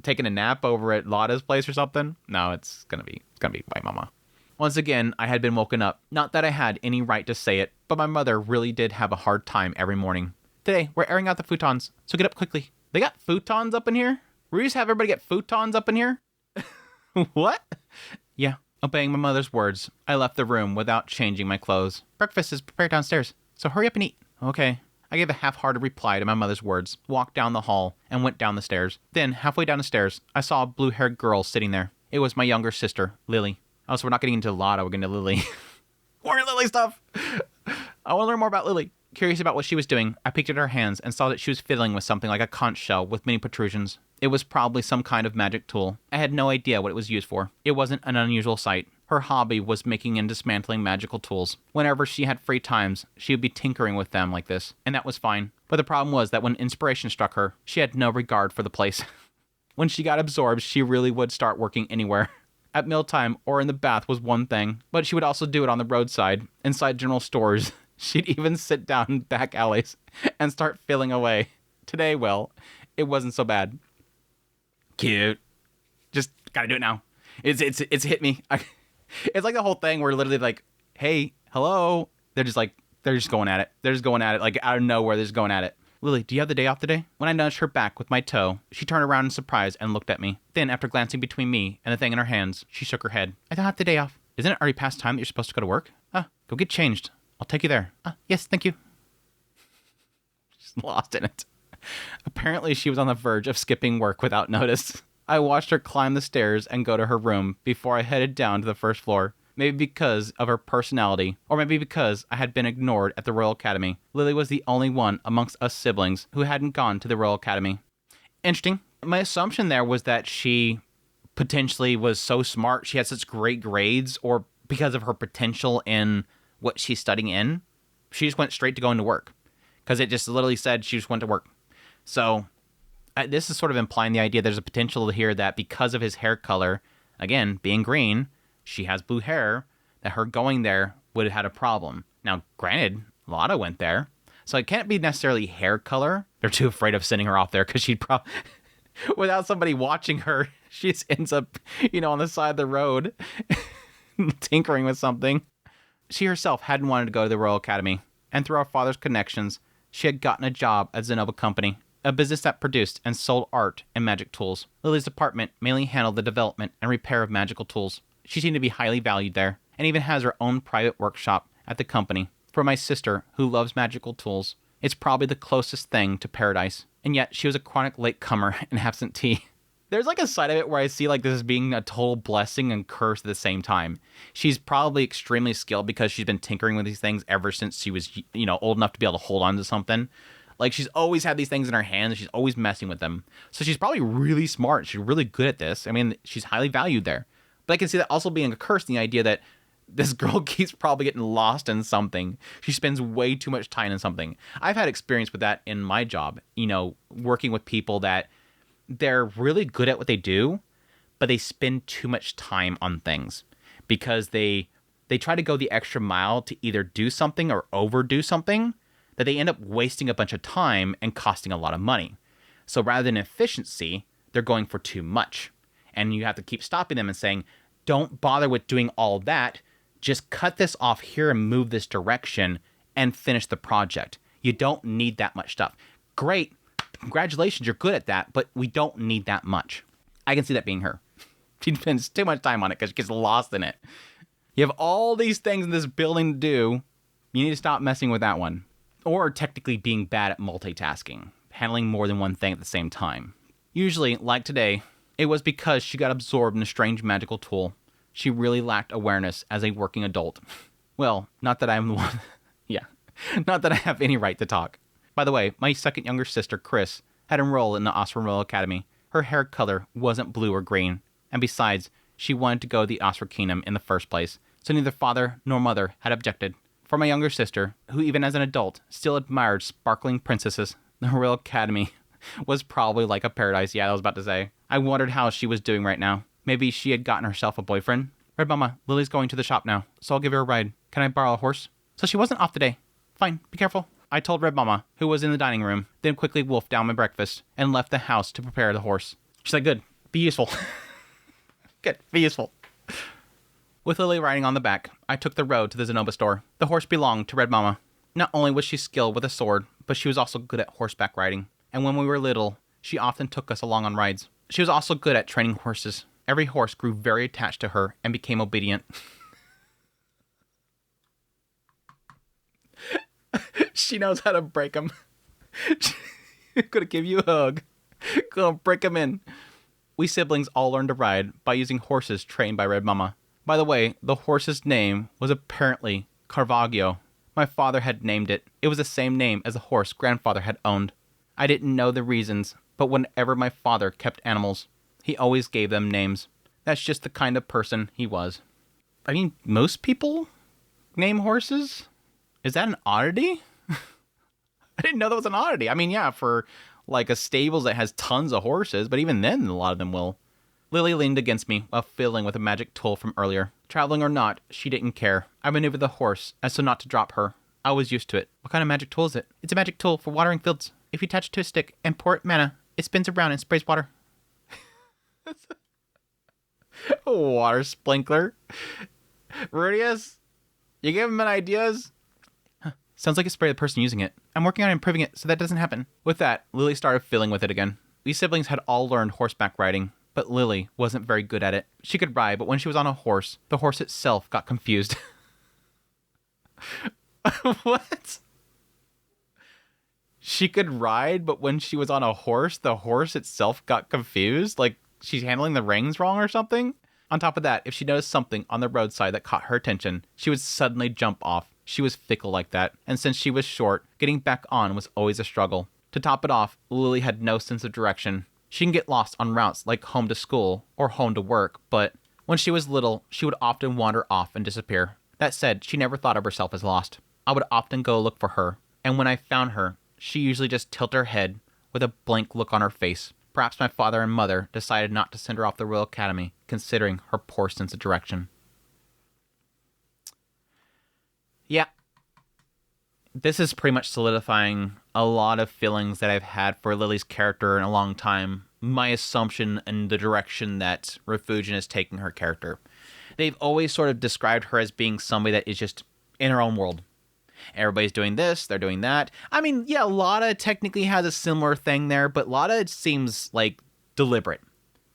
Speaker 1: taking a nap over at Lada's place or something? No, it's gonna be White Mama.
Speaker 2: Once again, I had been woken up. Not that I had any right to say it, but my mother really did have a hard time every morning. Today, we're airing out the futons, so get up quickly. They got futons up in here? We just have everybody get futons up in here? What? Yeah, obeying my mother's words, I left the room without changing my clothes. Breakfast is prepared downstairs, so hurry up and eat. Okay. I gave a half-hearted reply to my mother's words, walked down the hall, and went down the stairs. Then, halfway down the stairs, I saw a blue-haired girl sitting there. It was my younger sister, Lily. Oh, so we're not getting into Lotta, we're getting to Lily. More Lily stuff! I want to learn more about Lily. Curious about what she was doing, I peeked at her hands and saw that she was fiddling with something like a conch shell with many protrusions. It was probably some kind of magic tool. I had no idea what it was used for. It wasn't an unusual sight. Her hobby was making and dismantling magical tools. Whenever she had free times, she would be tinkering with them like this, and that was fine. But the problem was that when inspiration struck her, she had no regard for the place. When she got absorbed, she really would start working anywhere. At mealtime or in the bath was one thing, but she would also do it on the roadside, inside general stores. She'd even sit down in back alleys and start filling away. Today, well, it wasn't so bad. Cute. Just gotta do it now. It's hit me. It's like the whole thing where literally like, hey, hello. They're just going at it. They're just going at it. Like out of nowhere, they're just going at it. Lily, do you have the day off today? When I nudged her back with my toe, she turned around in surprise and looked at me. Then, after glancing between me and the thing in her hands, she shook her head. I don't have the day off. Isn't it already past time that you're supposed to go to work? Go get changed. I'll take you there. Yes, thank you. Just lost in it. Apparently, she was on the verge of skipping work without notice. I watched her climb the stairs and go to her room before I headed down to the first floor. Maybe because of her personality, or maybe because I had been ignored at the Royal Academy. Lily was the only one amongst us siblings who hadn't gone to the Royal Academy. Interesting. My assumption there was that she potentially was so smart, she had such great grades, or because of her potential in what she's studying in, she just went straight to going to work. Because it just literally said she just went to work. So this is sort of implying the idea there's a potential here that because of his hair color, again, being green, she has blue hair, that her going there would have had a problem. Now, granted, Lotta went there, so it can't be necessarily hair color. They're too afraid of sending her off there because she'd probably, without somebody watching her, she just ends up, on the side of the road, tinkering with something. She herself hadn't wanted to go to the Royal Academy, and through our father's connections, she had gotten a job at Zenova Company, a business that produced and sold art and magic tools. Lily's department mainly handled the development and repair of magical tools. She seemed to be highly valued there, and even has her own private workshop at the company. For my sister, who loves magical tools, it's probably the closest thing to paradise. And yet, she was a chronic latecomer and absentee. There's like a side of it where I see like this as being a total blessing and curse at the same time. She's probably extremely skilled because she's been tinkering with these things ever since she was, old enough to be able to hold on to something. Like, she's always had these things in her hands. She's always messing with them. So she's probably really smart. She's really good at this. I mean, she's highly valued there. But I can see that also being a curse in the idea that this girl keeps probably getting lost in something. She spends way too much time in something. I've had experience with that in my job, working with people that they're really good at what they do, but they spend too much time on things because they try to go the extra mile to either do something or overdo something that they end up wasting a bunch of time and costing a lot of money. So rather than efficiency, they're going for too much. And you have to keep stopping them and saying, don't bother with doing all that. Just cut this off here and move this direction and finish the project. You don't need that much stuff. Great. Congratulations, you're good at that, but we don't need that much. I can see that being her. She spends too much time on it because she gets lost in it. You have all these things in this building to do. You need to stop messing with that one. Or technically being bad at multitasking, handling more than one thing at the same time. Usually, like today, it was because she got absorbed in a strange magical tool. She really lacked awareness as a working adult. Well, not that I'm the one. Yeah, not that I have any right to talk. By the way, my second younger sister, Chris, had enrolled in the Osram Royal Academy. Her hair color wasn't blue or green, and besides, she wanted to go to the Osram Kingdom in the first place, so neither father nor mother had objected. For my younger sister, who even as an adult still admired sparkling princesses, the Royal Academy was probably like a paradise. Yeah, I was about to say. I wondered how she was doing right now. Maybe she had gotten herself a boyfriend. Red Mama, Lily's going to the shop now, so I'll give her a ride. Can I borrow a horse? So she wasn't off today. Fine, be careful. I told Red Mama, who was in the dining room, then quickly wolfed down my breakfast and left the house to prepare the horse. She's like, good, be useful. Good, be useful.
Speaker 1: With Lily riding on the back, I took the road to the Zenobia store. The horse belonged to Red Mama. Not only was she skilled with a sword, but she was also good at horseback riding. And when we were little, she often took us along on rides. She was also good at training horses. Every horse grew very attached to her and became obedient. She knows how to break them. Gonna give you a hug. Gonna break them in. We siblings all learned to ride by using horses trained by Red Mama. By the way, the horse's name was apparently Caravaggio. My father had named it. It was the same name as the horse grandfather had owned. I didn't know the reasons, but whenever my father kept animals, he always gave them names. That's just the kind of person he was. I mean, most people name horses? Is that an oddity? I didn't know that was an oddity. I mean, yeah, for like a stables that has tons of horses, but even then, a lot of them will. Lily leaned against me while fiddling with a magic tool from earlier. Traveling or not, she didn't care. I maneuvered the horse as so not to drop her. I was used to it. What kind of magic tool is it? It's a magic tool for watering fields. If you attach it to a stick and pour it mana, it spins around and sprays water. A water sprinkler. Rudius, you give him an ideas? Sounds like it sprayed the person using it. I'm working on improving it so that doesn't happen. With that, Lily started fiddling with it again. We siblings had all learned horseback riding, but Lily wasn't very good at it. She could ride, but when she was on a horse, the horse itself got confused. What? She could ride, but when she was on a horse, the horse itself got confused? Like she's handling the reins wrong or something? On top of that, if she noticed something on the roadside that caught her attention, she would suddenly jump off. She was fickle like that, and since she was short, getting back on was always a struggle. To top it off, Lily had no sense of direction. She can get lost on routes like home to school or home to work, but when she was little, she would often wander off and disappear. That said, she never thought of herself as lost. I would often go look for her, and when I found her, she usually just tilted her head with a blank look on her face. Perhaps my father and mother decided not to send her off the Royal Academy, considering her poor sense of direction. Yeah. This is pretty much solidifying a lot of feelings that I've had for Lily's character in a long time. My assumption and the direction that Refugien is taking her character. They've always sort of described her as being somebody that is just in her own world. Everybody's doing this, they're doing that. I mean, yeah, Lotta technically has a similar thing there, but Lotta seems like deliberate.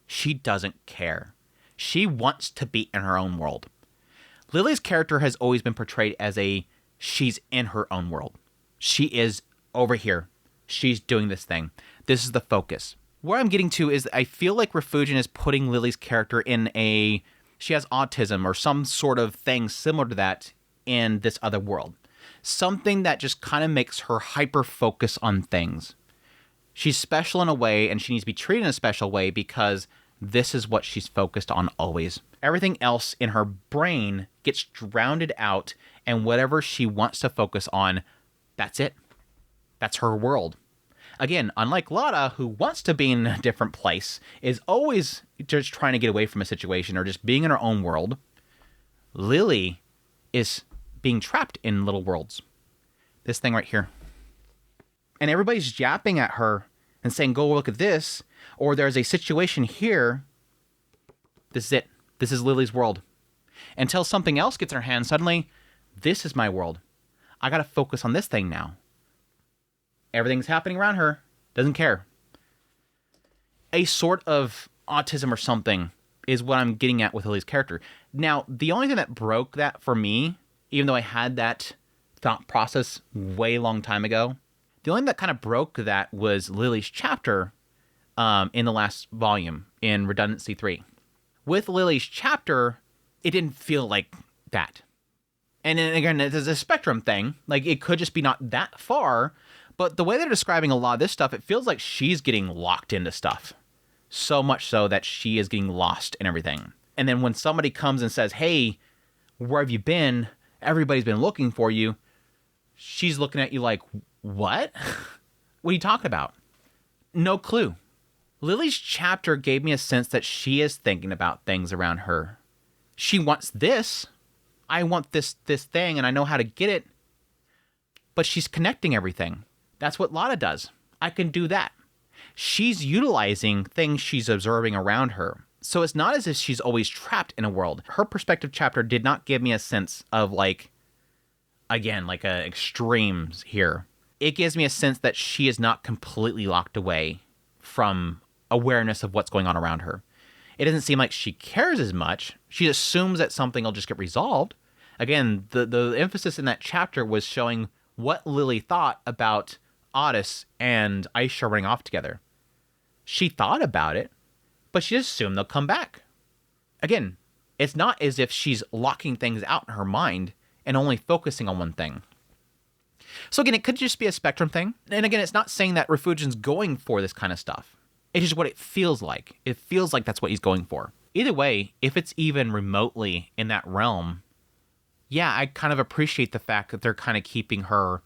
Speaker 1: She doesn't care. She wants to be in her own world. Lily's character has always been portrayed as she's in her own world. She is over here. She's doing this thing. This is the focus. Where I'm getting to is I feel like Refugien is putting Lily's character in she has autism or some sort of thing similar to that in this other world. Something that just kind of makes her hyper-focus on things. She's special in a way, and she needs to be treated in a special way because this is what she's focused on always. Everything else in her brain gets drowned out, and whatever she wants to focus on, that's it. That's her world. Again, unlike Lotta, who wants to be in a different place, is always just trying to get away from a situation or just being in her own world, Lily is being trapped in little worlds. This thing right here. And everybody's yapping at her and saying, go look at this, or there's a situation here. This is it. This is Lily's world. Until something else gets in her hand, suddenly, this is my world. I gotta focus on this thing now. Everything's happening around her. Doesn't care. A sort of autism or something is what I'm getting at with Lily's character. Now, the only thing that broke that for me, even though I had that thought process way long time ago, the only thing that kind of broke that was Lily's chapter in the last volume in Redundancy 3. With Lily's chapter, it didn't feel like that. And then again, there's a spectrum thing. Like, it could just be not that far, but the way they're describing a lot of this stuff, it feels like she's getting locked into stuff. So much so that she is getting lost in everything. And then when somebody comes and says, hey, where have you been? Everybody's been looking for you. She's looking at you like, what? What are you talking about? No clue. Lily's chapter gave me a sense that she is thinking about things around her. She wants this. I want this thing, and I know how to get it. But she's connecting everything. That's what Lotta does. I can do that. She's utilizing things she's observing around her.
Speaker 2: So it's not as if she's always trapped in a world. Her perspective chapter did not give me a sense of like, again, like extremes here. It gives me a sense that she is not completely locked away from awareness of what's going on around her. It doesn't seem like she cares as much. She assumes that something will just get resolved. Again, the emphasis in that chapter was showing what Lily thought about Otis and Aisha running off together. She thought about it, but she just assumed they'll come back. Again, it's not as if she's locking things out in her mind and only focusing on one thing. So again, it could just be a spectrum thing. And again, it's not saying that Refugion's going for this kind of stuff. It's just what it feels like. It feels like that's what he's going for. Either way, if it's even remotely in that realm, yeah, I kind of appreciate the fact that they're kind of keeping her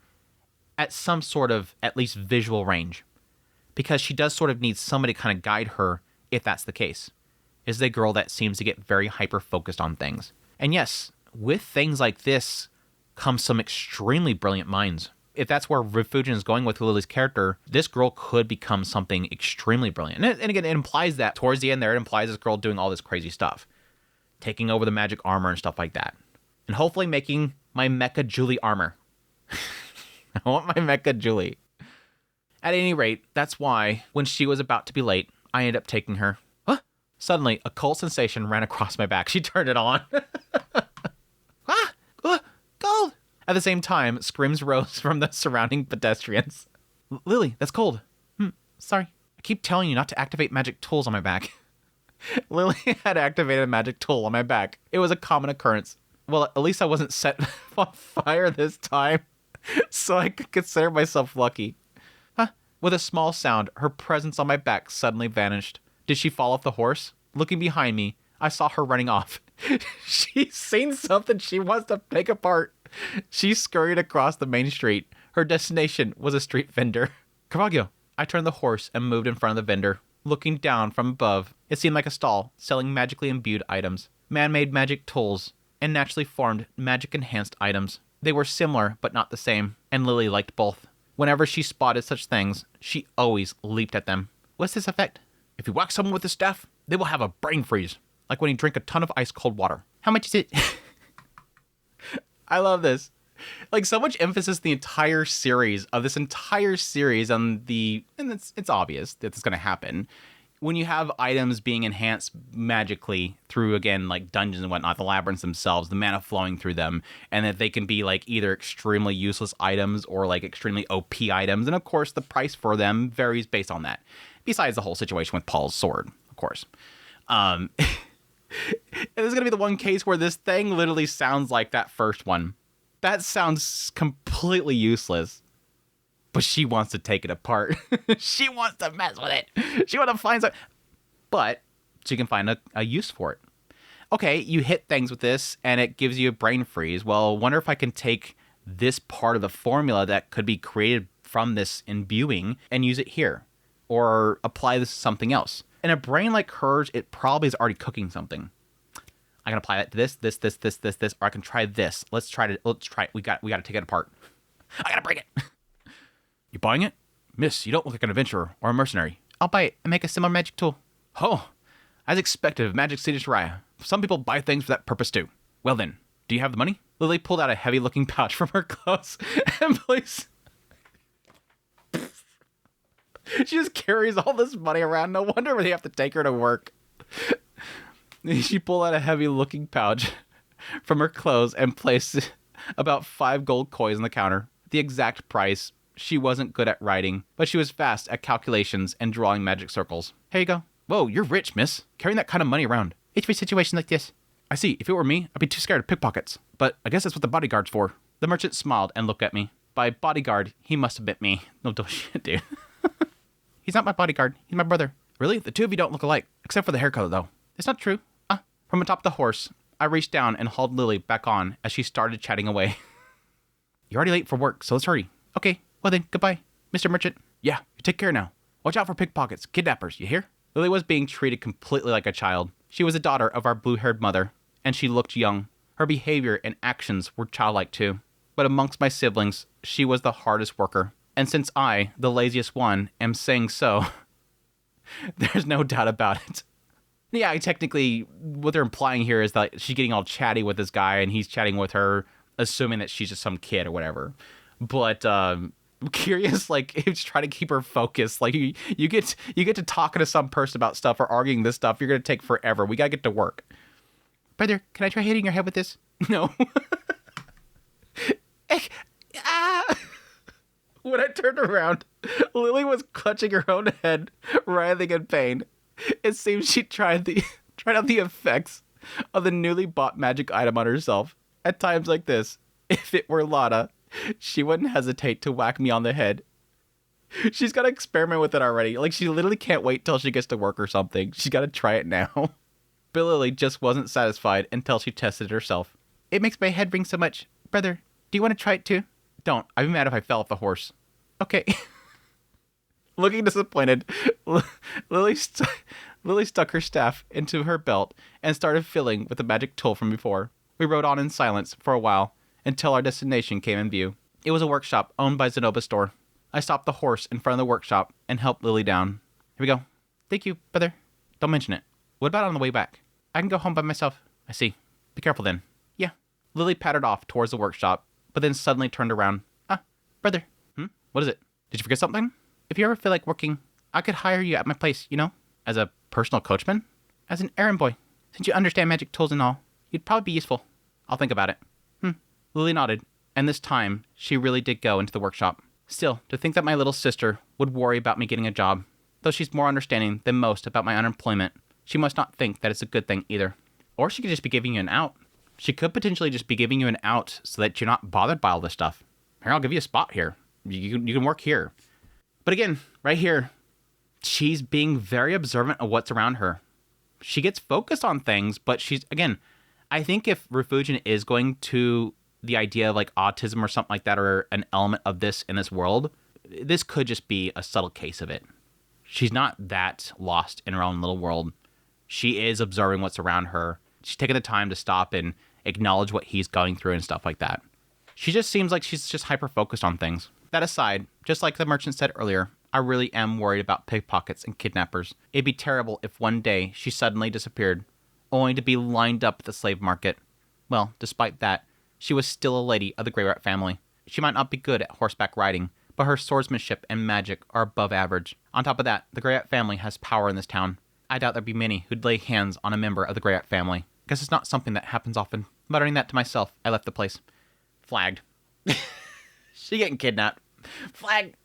Speaker 2: at some sort of at least visual range. Because she does sort of need somebody to kind of guide her if that's the case. Is the girl that seems to get very hyper-focused on things. And yes, with things like this comes some extremely brilliant minds. If that's where Refugian is going with Lily's character, this girl could become something extremely brilliant. And again, it implies that towards the end there, it implies this girl doing all this crazy stuff. Taking over the magic armor and stuff like that. And hopefully making my Mecha Julie armor. I want my Mecha Julie. At any rate, that's why, when she was about to be late, I ended up taking her. Huh? Suddenly, a cold sensation ran across my back. She turned it on. Cold! At the same time, screams rose from the surrounding pedestrians. Lily, that's cold. Sorry. I keep telling you not to activate magic tools on my back. Lily had activated a magic tool on my back. It was a common occurrence. Well, at least I wasn't set on fire this time, so I could consider myself lucky. With a small sound, her presence on my back suddenly vanished. Did she fall off the horse? Looking behind me, I saw her running off. She's seen something she wants to take apart. She scurried across the main street. Her destination was a street vendor. Caravaggio. I turned the horse and moved in front of the vendor. Looking down from above, it seemed like a stall selling magically imbued items, man-made magic tools, and naturally formed magic-enhanced items. They were similar, but not the same, and Lily liked both. Whenever she spotted such things, she always leaped at them. What's this effect? If you whack someone with the staff, they will have a brain freeze, like when you drink a ton of ice-cold water. How much is it? I love this. Like, so much emphasis the entire series on the, and it's obvious that it's going to happen. When you have items being enhanced magically through, again, like dungeons and whatnot, the labyrinths themselves, the mana flowing through them, and that they can be like either extremely useless items or like extremely OP items. And of course, the price for them varies based on that. Besides the whole situation with Paul's sword, of course. And this is going to be the one case where this thing literally sounds like that first one. That sounds completely useless. But she wants to take it apart. She wants to mess with it. She wants to find something. But she can find a use for it. Okay, you hit things with this, and it gives you a brain freeze. Well, wonder if I can take this part of the formula that could be created from this imbuing and use it here. Or apply this to something else. In a brain like hers, it probably is already cooking something. I can apply that to this, or I can try this. Let's try it. We got to take it apart. I gotta break it. You buying it? Miss, you don't look like an adventurer or a mercenary. I'll buy it and make a similar magic tool. Oh, as expected of Magic City Shiraya. Some people buy things for that purpose too. Well then, do you have the money? Lily pulled out a heavy-looking pouch from her clothes and placed... She just carries all this money around. No wonder they have to take her to work. She pulled out a heavy-looking pouch from her clothes and placed about 5 gold coins on the counter. The exact price. She wasn't good at writing, but she was fast at calculations and drawing magic circles. Here you go. Whoa, you're rich, miss. Carrying that kind of money around. It's for a situation like this. I see. If it were me, I'd be too scared of pickpockets. But I guess that's what the bodyguard's for. The merchant smiled and looked at me. By bodyguard, he must have meant me. No shit, dude. He's not my bodyguard. He's my brother. Really? The two of you don't look alike. Except for the hair color, though. It's not true. From atop the horse, I reached down and hauled Lily back on as she started chatting away. You're already late for work, so let's hurry. Okay. Well then, goodbye, Mr. Merchant. Yeah, you take care now. Watch out for pickpockets, kidnappers, you hear? Lily was being treated completely like a child. She was a daughter of our blue-haired mother, and she looked young. Her behavior and actions were childlike too. But amongst my siblings, she was the hardest worker. And since I, the laziest one, am saying so, there's no doubt about it.
Speaker 1: Yeah, technically, what they're implying here is that she's getting all chatty with this guy, and he's chatting with her, assuming that she's just some kid or whatever. But I'm curious, like, if he's trying to keep her focused. Like, you get to talking to some person about stuff or arguing this stuff, you're gonna take forever. We gotta get to work. Brother, can I try hitting your head with this? No. When I turned around, Lily was clutching her own head, writhing in pain. It seems she tried out the effects of the newly bought magic item on herself. At times like this, if it were Lana, she wouldn't hesitate to whack me on the head. She's got to experiment with it already. Like, she literally can't wait till she gets to work or something. She's got to try it now. But Lily just wasn't satisfied until she tested it herself. It makes my head ring so much. Brother, do you want to try it too? Don't. I'd be mad if I fell off the horse. Okay. Looking disappointed, Lily stuck her staff into her belt and started fiddling with the magic tool from before. We rode on in silence for a while until our destination came in view. It was a workshop owned by Zenoba's store. I stopped the horse in front of the workshop and helped Lily down. Here we go. Thank you, brother. Don't mention it. What about on the way back? I can go home by myself. I see. Be careful then. Yeah. Lily pattered off towards the workshop, but then suddenly turned around. Brother. What is it? Did you forget something? If you ever feel like working, I could hire you at my place, as a personal coachman? As an errand boy. Since you understand magic tools and all, you'd probably be useful. I'll think about it. Lily nodded, and this time, she really did go into the workshop. Still, to think that my little sister would worry about me getting a job, though she's more understanding than most about my unemployment, she must not think that it's a good thing either. Or she could just be giving you an out. She could potentially just be giving you an out so that you're not bothered by all this stuff. Here, I'll give you a spot here. You can work here. But again, right here, she's being very observant of what's around her. She gets focused on things, but I think if Refugien is going to the idea of like autism or something like that, or an element of this in this world, this could just be a subtle case of it. She's not that lost in her own little world. She is observing what's around her. She's taking the time to stop and acknowledge what he's going through and stuff like that. She just seems like she's just hyper-focused on things. That aside, just like the merchant said earlier, I really am worried about pickpockets and kidnappers. It'd be terrible if one day she suddenly disappeared, only to be lined up at the slave market. Well, despite that, she was still a lady of the Grey Rat family. She might not be good at horseback riding, but her swordsmanship and magic are above average. On top of that, the Grey Rat family has power in this town. I doubt there'd be many who'd lay hands on a member of the Grey Rat family. Guess it's not something that happens often. Muttering that to myself, I left the place. Flagged. She getting kidnapped. Flag.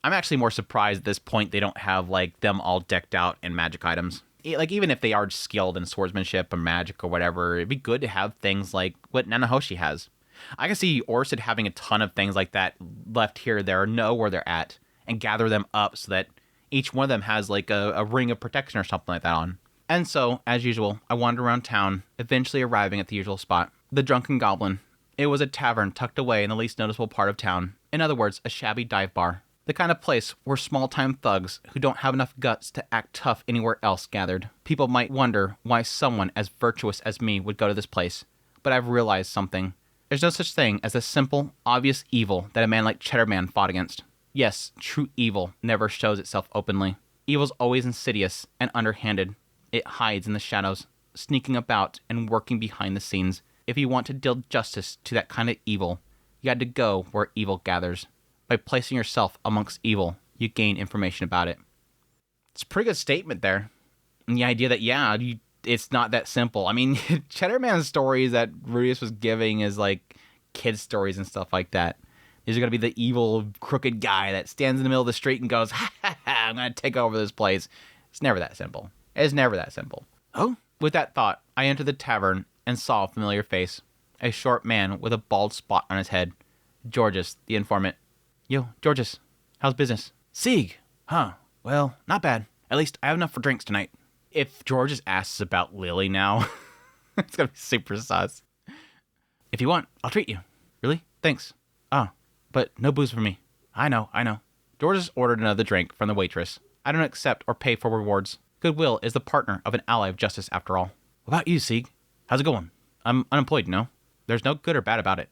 Speaker 1: I'm actually more surprised at this point they don't have like them all decked out in magic items. Like, even if they are skilled in swordsmanship or magic or whatever, it'd be good to have things like what Nanahoshi has. I can see Orsid having a ton of things like that left here or there, know where they're at, and gather them up so that each one of them has like a ring of protection or something like that on. And so, as usual, I wandered around town, eventually arriving at the usual spot, the Drunken Goblin. It was a tavern tucked away in the least noticeable part of town. In other words, a shabby dive bar. The kind of place where small-time thugs who don't have enough guts to act tough anywhere else gathered. People might wonder why someone as virtuous as me would go to this place, but I've realized something. There's no such thing as a simple, obvious evil that a man like Cheddarman fought against. Yes, true evil never shows itself openly. Evil's always insidious and underhanded. It hides in the shadows, sneaking about and working behind the scenes. If you want to deal justice to that kind of evil, you got to go where evil gathers. By placing yourself amongst evil, you gain information about it. It's a pretty good statement there. And the idea that, it's not that simple. I mean, Cheddarman's stories that Rudius was giving is like kid stories and stuff like that. These are going to be the evil, crooked guy that stands in the middle of the street and goes, I'm going to take over this place. It's never that simple. It's never that simple. Oh? With that thought, I entered the tavern and saw a familiar face. A short man with a bald spot on his head. Georges, the informant. Yo, Georges, how's business? Sieg. Huh. Well, not bad. At least I have enough for drinks tonight. If Georges asks about Lily now, it's gonna be super sus. If you want, I'll treat you. Really? Thanks. Oh, but no booze for me. I know. Georges ordered another drink from the waitress. I don't accept or pay for rewards. Goodwill is the partner of an ally of justice, after all. What about you, Sieg? How's it going? I'm unemployed, no? There's no good or bad about it.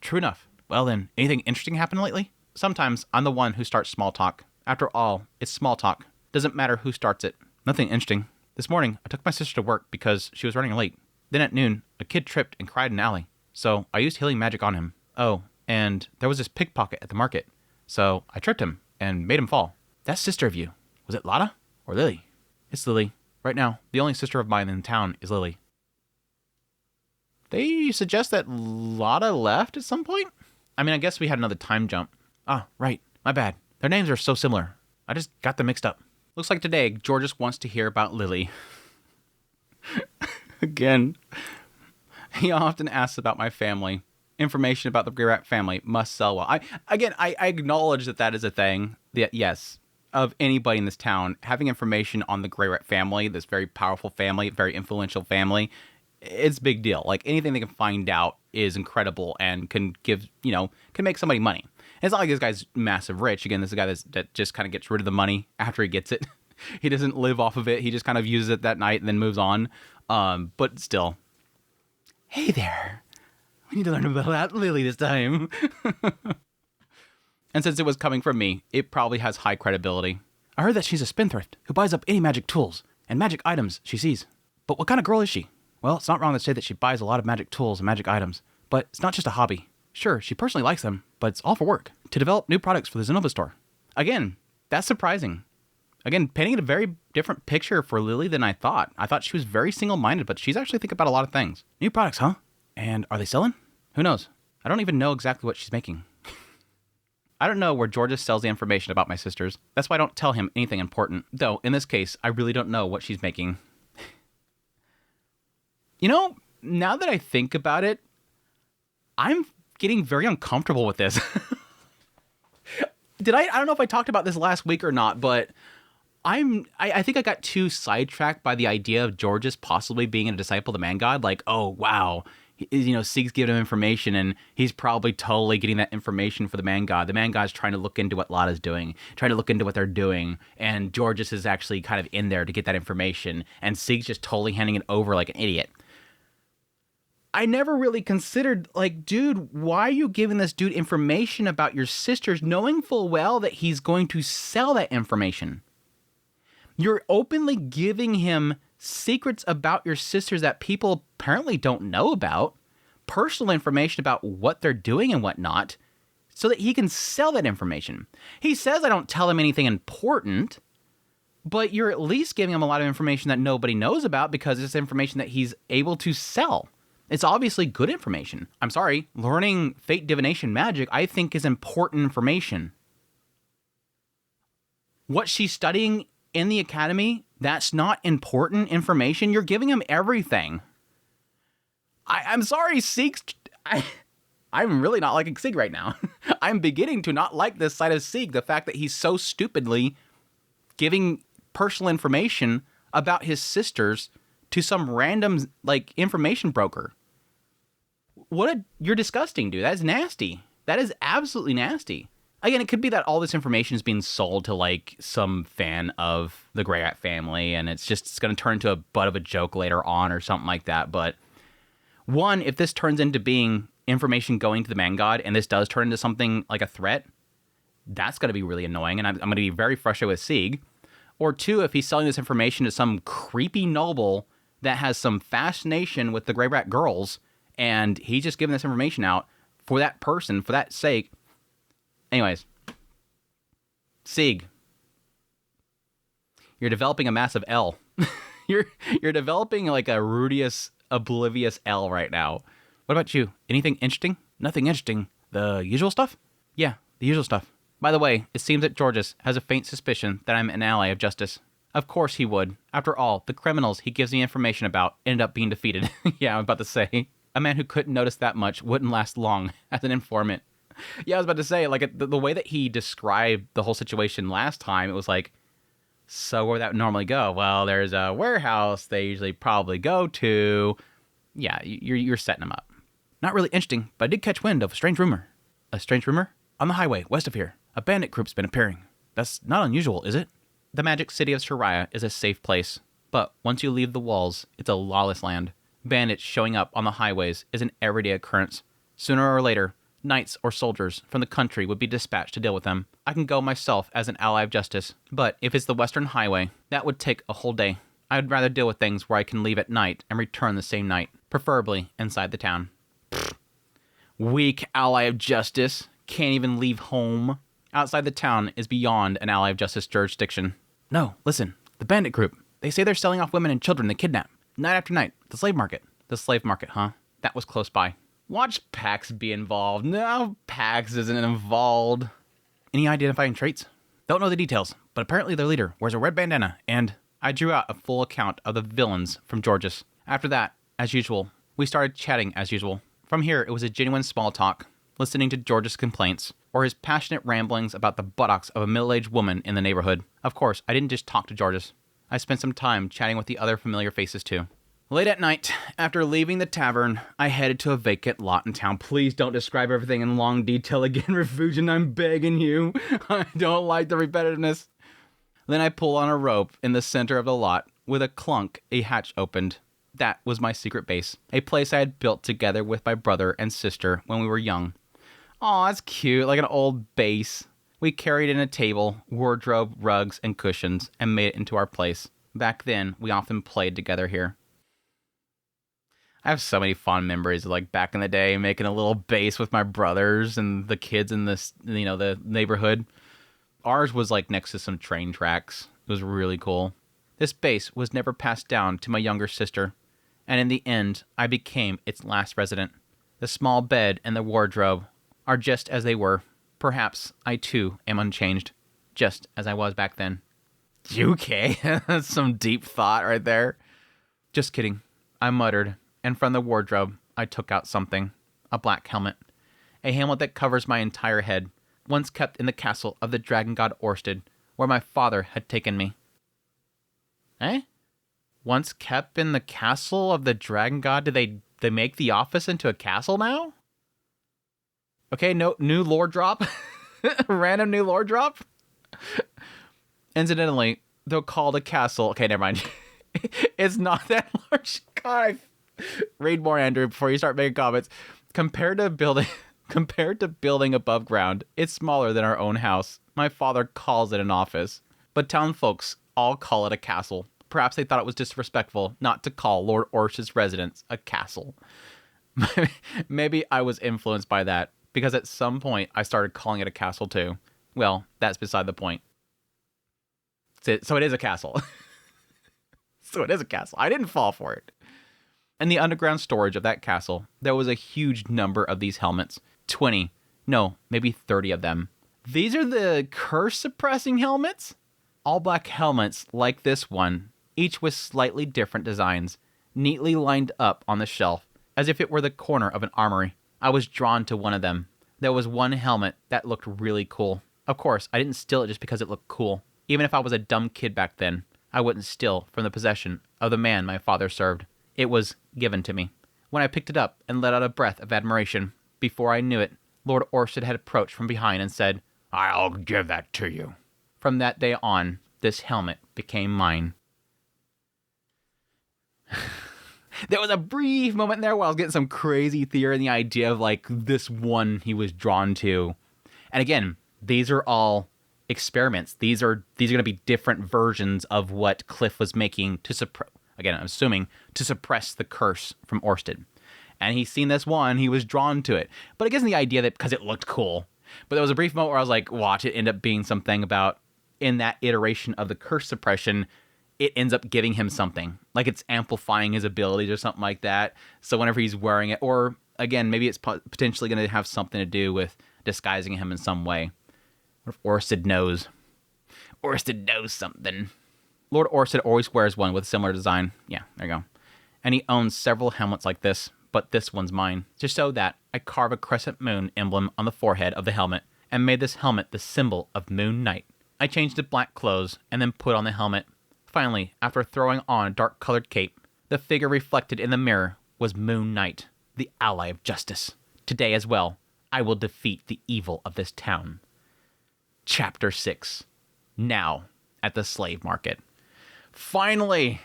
Speaker 1: True enough. Well then, anything interesting happened lately? Sometimes I'm the one who starts small talk.
Speaker 2: After all, it's small talk. Doesn't matter who starts it. Nothing interesting. This morning, I took my sister to work because she was running late. Then at noon, a kid tripped and cried in an alley. So I used healing magic on him. Oh, and there was this pickpocket at the market. So I tripped him and made him fall. That sister of you, was it Lotta or Lily? It's Lily. Right now, the only sister of mine in town is Lily. They suggest that Lotta left at some point? I mean, I guess we had another time jump. Ah, right. My bad. Their names are so similar. I just got them mixed up. Looks like today, Georges wants to hear about Lily. Again, he often asks about my family. Information about the Grey Rat family must sell well. I acknowledge that is a thing. That, yes, of anybody in this town, having information on the Grey Rat family, this very powerful family, very influential family, it's a big deal. Like, anything they can find out is incredible and can give, can make somebody money. And it's not like this guy's massive rich. Again, this is a guy that just kind of gets rid of the money after he gets it. He doesn't live off of it. He just kind of uses it that night and then moves on. But still. Hey there. We need to learn about Lily this time. And since it was coming from me, it probably has high credibility. I heard that she's a spendthrift who buys up any magic tools and magic items she sees. But what kind of girl is she? Well, it's not wrong to say that she buys a lot of magic tools and magic items, but it's not just a hobby. Sure, she personally likes them, but it's all for work, to develop new products for the Zenova store. Again, that's surprising. Again, painting a very different picture for Lily than I thought. I thought she was very single-minded, but she's actually thinking about a lot of things. New products, huh? And are they selling? Who knows? I don't even know exactly what she's making. I don't know where Georges sells the information about my sisters. That's why I don't tell him anything important. Though, in this case, I really don't know what she's making. Now that I think about it, I'm getting very uncomfortable with this. I don't know if I talked about this last week or not, but I think I got too sidetracked by the idea of Georges possibly being a disciple of the man god. Like, oh, wow. Sieg's giving him information, and he's probably totally getting that information for the man god. The man god's trying to look into what Lotta's doing, trying to look into what they're doing, and Georges is actually kind of in there to get that information, and Sieg's just totally handing it over like an idiot. I never really considered, like, dude, why are you giving this dude information about your sisters knowing full well that he's going to sell that information? You're openly giving him secrets about your sisters that people apparently don't know about, personal information about what they're doing and whatnot, so that he can sell that information. He says I don't tell him anything important, but you're at least giving him a lot of information that nobody knows about because it's information that he's able to sell. It's obviously good information. I'm sorry, learning fate divination magic, I think, is important information. What she's studying in the academy, that's not important information. You're giving him everything. I'm sorry, Sieg. I'm really not liking Sieg right now. I'm beginning to not like this side of Sieg. The fact that he's so stupidly giving personal information about his sisters to some random, information broker. You're disgusting, dude. That is nasty. That is absolutely nasty. Again, it could be that all this information is being sold to, some fan of the Grey Rat family, and it's going to turn into a butt of a joke later on or something like that. But, one, if this turns into being information going to the man god, and this does turn into something like a threat, that's going to be really annoying, and I'm going to be very frustrated with Sieg. Or two, if he's selling this information to some creepy noble that has some fascination with the Grey Rat girls, and he's just giving this information out for that person, for that sake. Anyways, Sieg, you're developing a massive L. you're developing like a Rudius oblivious L right now. What about you? Anything interesting? Nothing interesting. The usual stuff? Yeah, the usual stuff. By the way, it seems that Georges has a faint suspicion that I'm an ally of justice. Of course he would. After all, the criminals he gives me information about ended up being defeated. Yeah, I'm about to say. A man who couldn't notice that much wouldn't last long as an informant. Yeah, I was about to say, the way that he described the whole situation last time, it was like, so where that would normally go? Well, there's a warehouse they usually probably go to. Yeah, you're setting him up. Not really interesting, but I did catch wind of a strange rumor. A strange rumor? On the highway, west of here, a bandit group's been appearing. That's not unusual, is it? The magic city of Shariah is a safe place, but once you leave the walls, it's a lawless land. Bandits showing up on the highways is an everyday occurrence. Sooner or later,
Speaker 1: Knights or soldiers from the country would be dispatched to deal with them. I can go myself as an ally of justice, but if it's the Western Highway, that would take a whole day. I would rather deal with things where I can leave at night and return the same night, preferably inside the town. Weak ally of justice. Can't even leave home. Outside the town is beyond an ally of justice jurisdiction. No, listen. The bandit group. They say they're selling off women and children they kidnap. Night after night. The slave market. The slave market, huh? That was close by. Watch Pax be involved. No, Pax isn't involved. Any identifying traits? Don't know the details, but apparently their leader wears a red bandana, and I drew out a full account of the villains from Georges. After that, as usual, we started chatting as usual. From here, it was a genuine small talk, listening to George's complaints, or his passionate ramblings about the buttocks of a middle-aged woman in the neighborhood. Of course, I didn't just talk to Georges. I spent some time chatting with the other familiar faces too. Late at night, after leaving the tavern, I headed to a vacant lot in town. Please don't describe everything in long detail again, Refugian, I'm begging you. I don't like the repetitiveness. Then I pull on a rope in the center of the lot. With a clunk, a hatch opened. That was my secret base, a place I had built together with my brother and sister when we were young. Aw, that's cute, like an old base. We carried in a table, wardrobe, rugs, and cushions, and made it into our place. Back then, we often played together here. I have so many fond memories of like back in the day making a little base with my brothers and the kids in this, the neighborhood. Ours was like next to some train tracks. It was really cool. This base was never passed down to my younger sister, and in the end, I became its last resident. The small bed and the wardrobe are just as they were. Perhaps I too am unchanged, just as I was back then. Okay, that's some deep thought right there. Just kidding, I muttered. And from the wardrobe, I took out something. A black helmet. A helmet that covers my entire head, once kept in the castle of the dragon god Orsted, where my father had taken me. Eh? Once kept in the castle of the dragon god? Did they make the office into a castle now? Okay, no new lore drop. Random new lore drop. Incidentally, though called a castle... Okay, never mind. It's not that large. God, read more, Andrew, before you start making comments. Compared to building above ground, it's smaller than our own house. My father calls it an office, but town folks all call it a castle. Perhaps they thought it was disrespectful not to call Lord Orsh's residence a castle. Maybe I was influenced by that, because at some point I started calling it a castle too. Well, that's beside the point. So it is a castle. So it is a castle. I didn't fall for it. In the underground storage of that castle, there was a huge number of these helmets. 20. No, maybe 30 of them. These are the curse-suppressing helmets? All black helmets like this one, each with slightly different designs, neatly lined up on the shelf, as if it were the corner of an armory. I was drawn to one of them. There was one helmet that looked really cool. Of course, I didn't steal it just because it looked cool. Even if I was a dumb kid back then, I wouldn't steal from the possession of the man my father served. It was given to me. When I picked it up and let out a breath of admiration, before I knew it, Lord Orsted had approached from behind and said, "I'll give that to you." From that day on, this helmet became mine. There was a brief moment there where I was getting some crazy theory and the idea of like this one he was drawn to. And again, these are all experiments. These are going to be different versions of what Cliff was making to suppress. Again, I'm assuming to suppress the curse from Orsted. And he's seen this one, he was drawn to it. But it gives me the idea that because it looked cool. But there was a brief moment where I was like, watch it end up being something about in that iteration of the curse suppression, it ends up giving him something. Like it's amplifying his abilities or something like that. So whenever he's wearing it, or again, maybe it's potentially going to have something to do with disguising him in some way. What if Orsted knows? Orsted knows something. Lord Orsted always wears one with a similar design. Yeah, there you go. And he owns several helmets like this, but this one's mine. Just so that, I carve a crescent moon emblem on the forehead of the helmet, and made this helmet the symbol of Moon Knight. I changed to black clothes, and then put on the helmet. Finally, after throwing on a dark-colored cape, the figure reflected in the mirror was Moon Knight, the ally of justice. Today as well, I will defeat the evil of this town. Chapter 6. Now, at the slave market. Finally!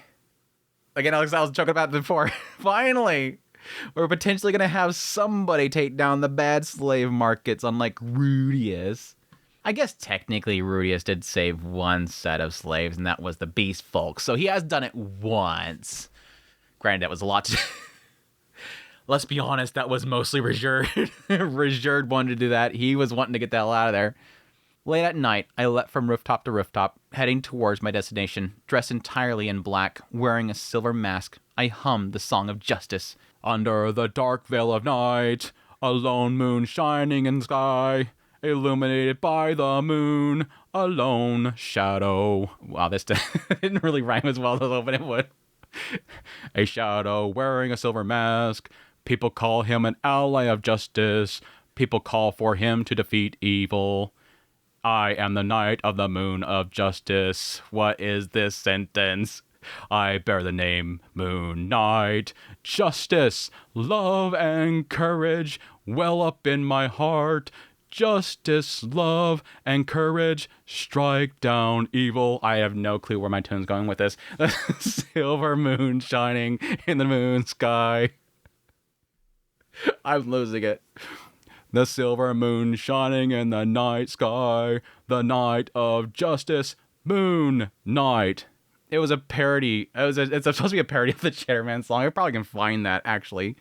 Speaker 1: Again, Alex, I was joking about it before. Finally! We're potentially going to have somebody take down the bad slave markets, unlike Rudius. I guess technically Rudius did save one set of slaves, and that was the beast folk. So he has done it once. Granted, that was a lot to... Let's be honest, that was mostly Regerd. Regerd wanted to do that. He was wanting to get the hell out of there. Late at night, I leapt from rooftop to rooftop, heading towards my destination. Dressed entirely in black, wearing a silver mask, I hummed the Song of Justice. Under the dark veil of night, a lone moon shining in the sky, illuminated by the moon, a lone shadow. Wow, this didn't really rhyme as well as I was hoping it would. A shadow wearing a silver mask. People call him an ally of justice. People call for him to defeat evil. I am the knight of the moon of justice. What is this sentence? I bear the name Moon Knight. Justice, love, and courage well up in my heart. Justice, love, and courage strike down evil. I have no clue where my tune's going with this. The silver moon shining in the moon sky. I'm losing it. The silver moon shining in the night sky. The night of justice. Moon Knight. It was a parody. It's supposed to be a parody of the Cheddar Man song. I probably can find that, actually.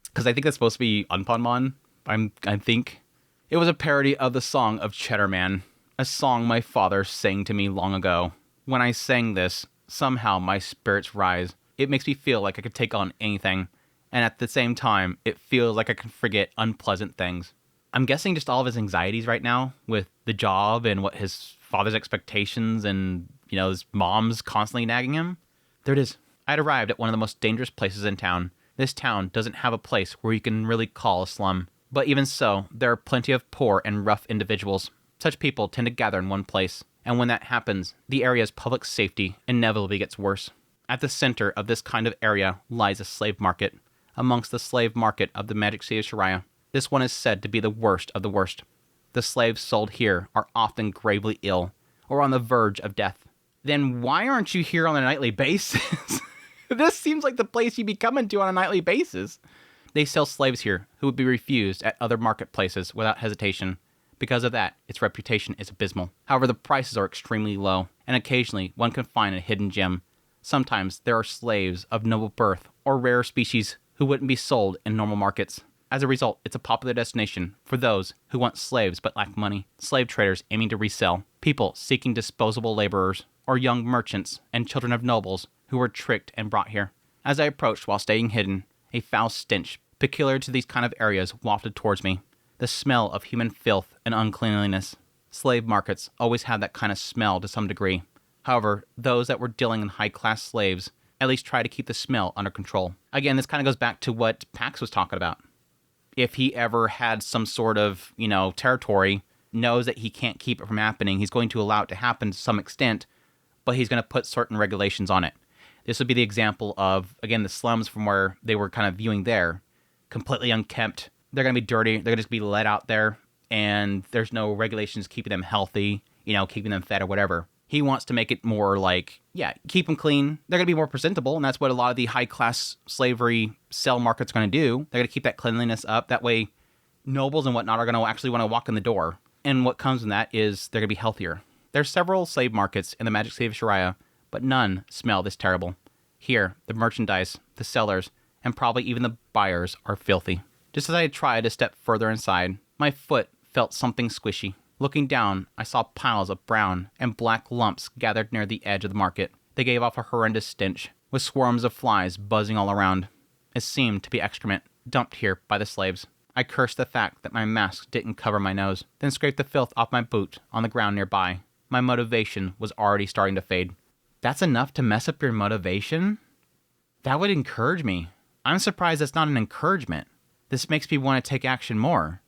Speaker 1: Because I think that's supposed to be Unpanmon. I think. It was a parody of the song of Cheddar Man. A song my father sang to me long ago. When I sang this, somehow my spirits rise. It makes me feel like I could take on anything. And at the same time, it feels like I can forget unpleasant things. I'm guessing just all of his anxieties right now with the job and what his father's expectations and, his mom's constantly nagging him. There it is. I'd arrived at one of the most dangerous places in town. This town doesn't have a place where you can really call a slum. But even so, there are plenty of poor and rough individuals. Such people tend to gather in one place. And when that happens, the area's public safety inevitably gets worse. At the center of this kind of area lies a slave market. Amongst the slave market of the Magic City of Shiraya, this one is said to be the worst of the worst. The slaves sold here are often gravely ill, or on the verge of death. Then why aren't you here on a nightly basis? This seems like the place you'd be coming to on a nightly basis. They sell slaves here who would be refused at other marketplaces without hesitation. Because of that, its reputation is abysmal. However, the prices are extremely low, and occasionally one can find a hidden gem. Sometimes there are slaves of noble birth or rare species who wouldn't be sold in normal markets. As a result, it's a popular destination for those who want slaves but lack money, slave traders aiming to resell, people seeking disposable laborers, or young merchants and children of nobles who were tricked and brought here. As I approached while staying hidden, a foul stench, peculiar to these kind of areas, wafted towards me. The smell of human filth and uncleanliness. Slave markets always have that kind of smell to some degree. However, those that were dealing in high-class slaves at least try to keep the smell under control. Again, this kind of goes back to what Pax was talking about. If he ever had some sort of, territory, knows that he can't keep it from happening, he's going to allow it to happen to some extent, but he's going to put certain regulations on it. This would be the example of, again, the slums from where they were kind of viewing there. Completely unkempt. They're going to be dirty. They're going to just be let out there, and there's no regulations keeping them healthy, keeping them fed or whatever. He wants to make it more like, keep them clean. They're going to be more presentable, and that's what a lot of the high-class slavery sell markets are going to do. They're going to keep that cleanliness up. That way, nobles and whatnot are going to actually want to walk in the door. And what comes from that is they're going to be healthier. There's several slave markets in the Magic City of Shiraya, but none smell this terrible. Here, the merchandise, the sellers, and probably even the buyers are filthy. Just as I had tried to step further inside, my foot felt something squishy. Looking down, I saw piles of brown and black lumps gathered near the edge of the market. They gave off a horrendous stench, with swarms of flies buzzing all around. It seemed to be excrement, dumped here by the slaves. I cursed the fact that my mask didn't cover my nose, then scraped the filth off my boot on the ground nearby. My motivation was already starting to fade. That's enough to mess up your motivation? That would encourage me. I'm surprised that's not an encouragement. This makes me want to take action more.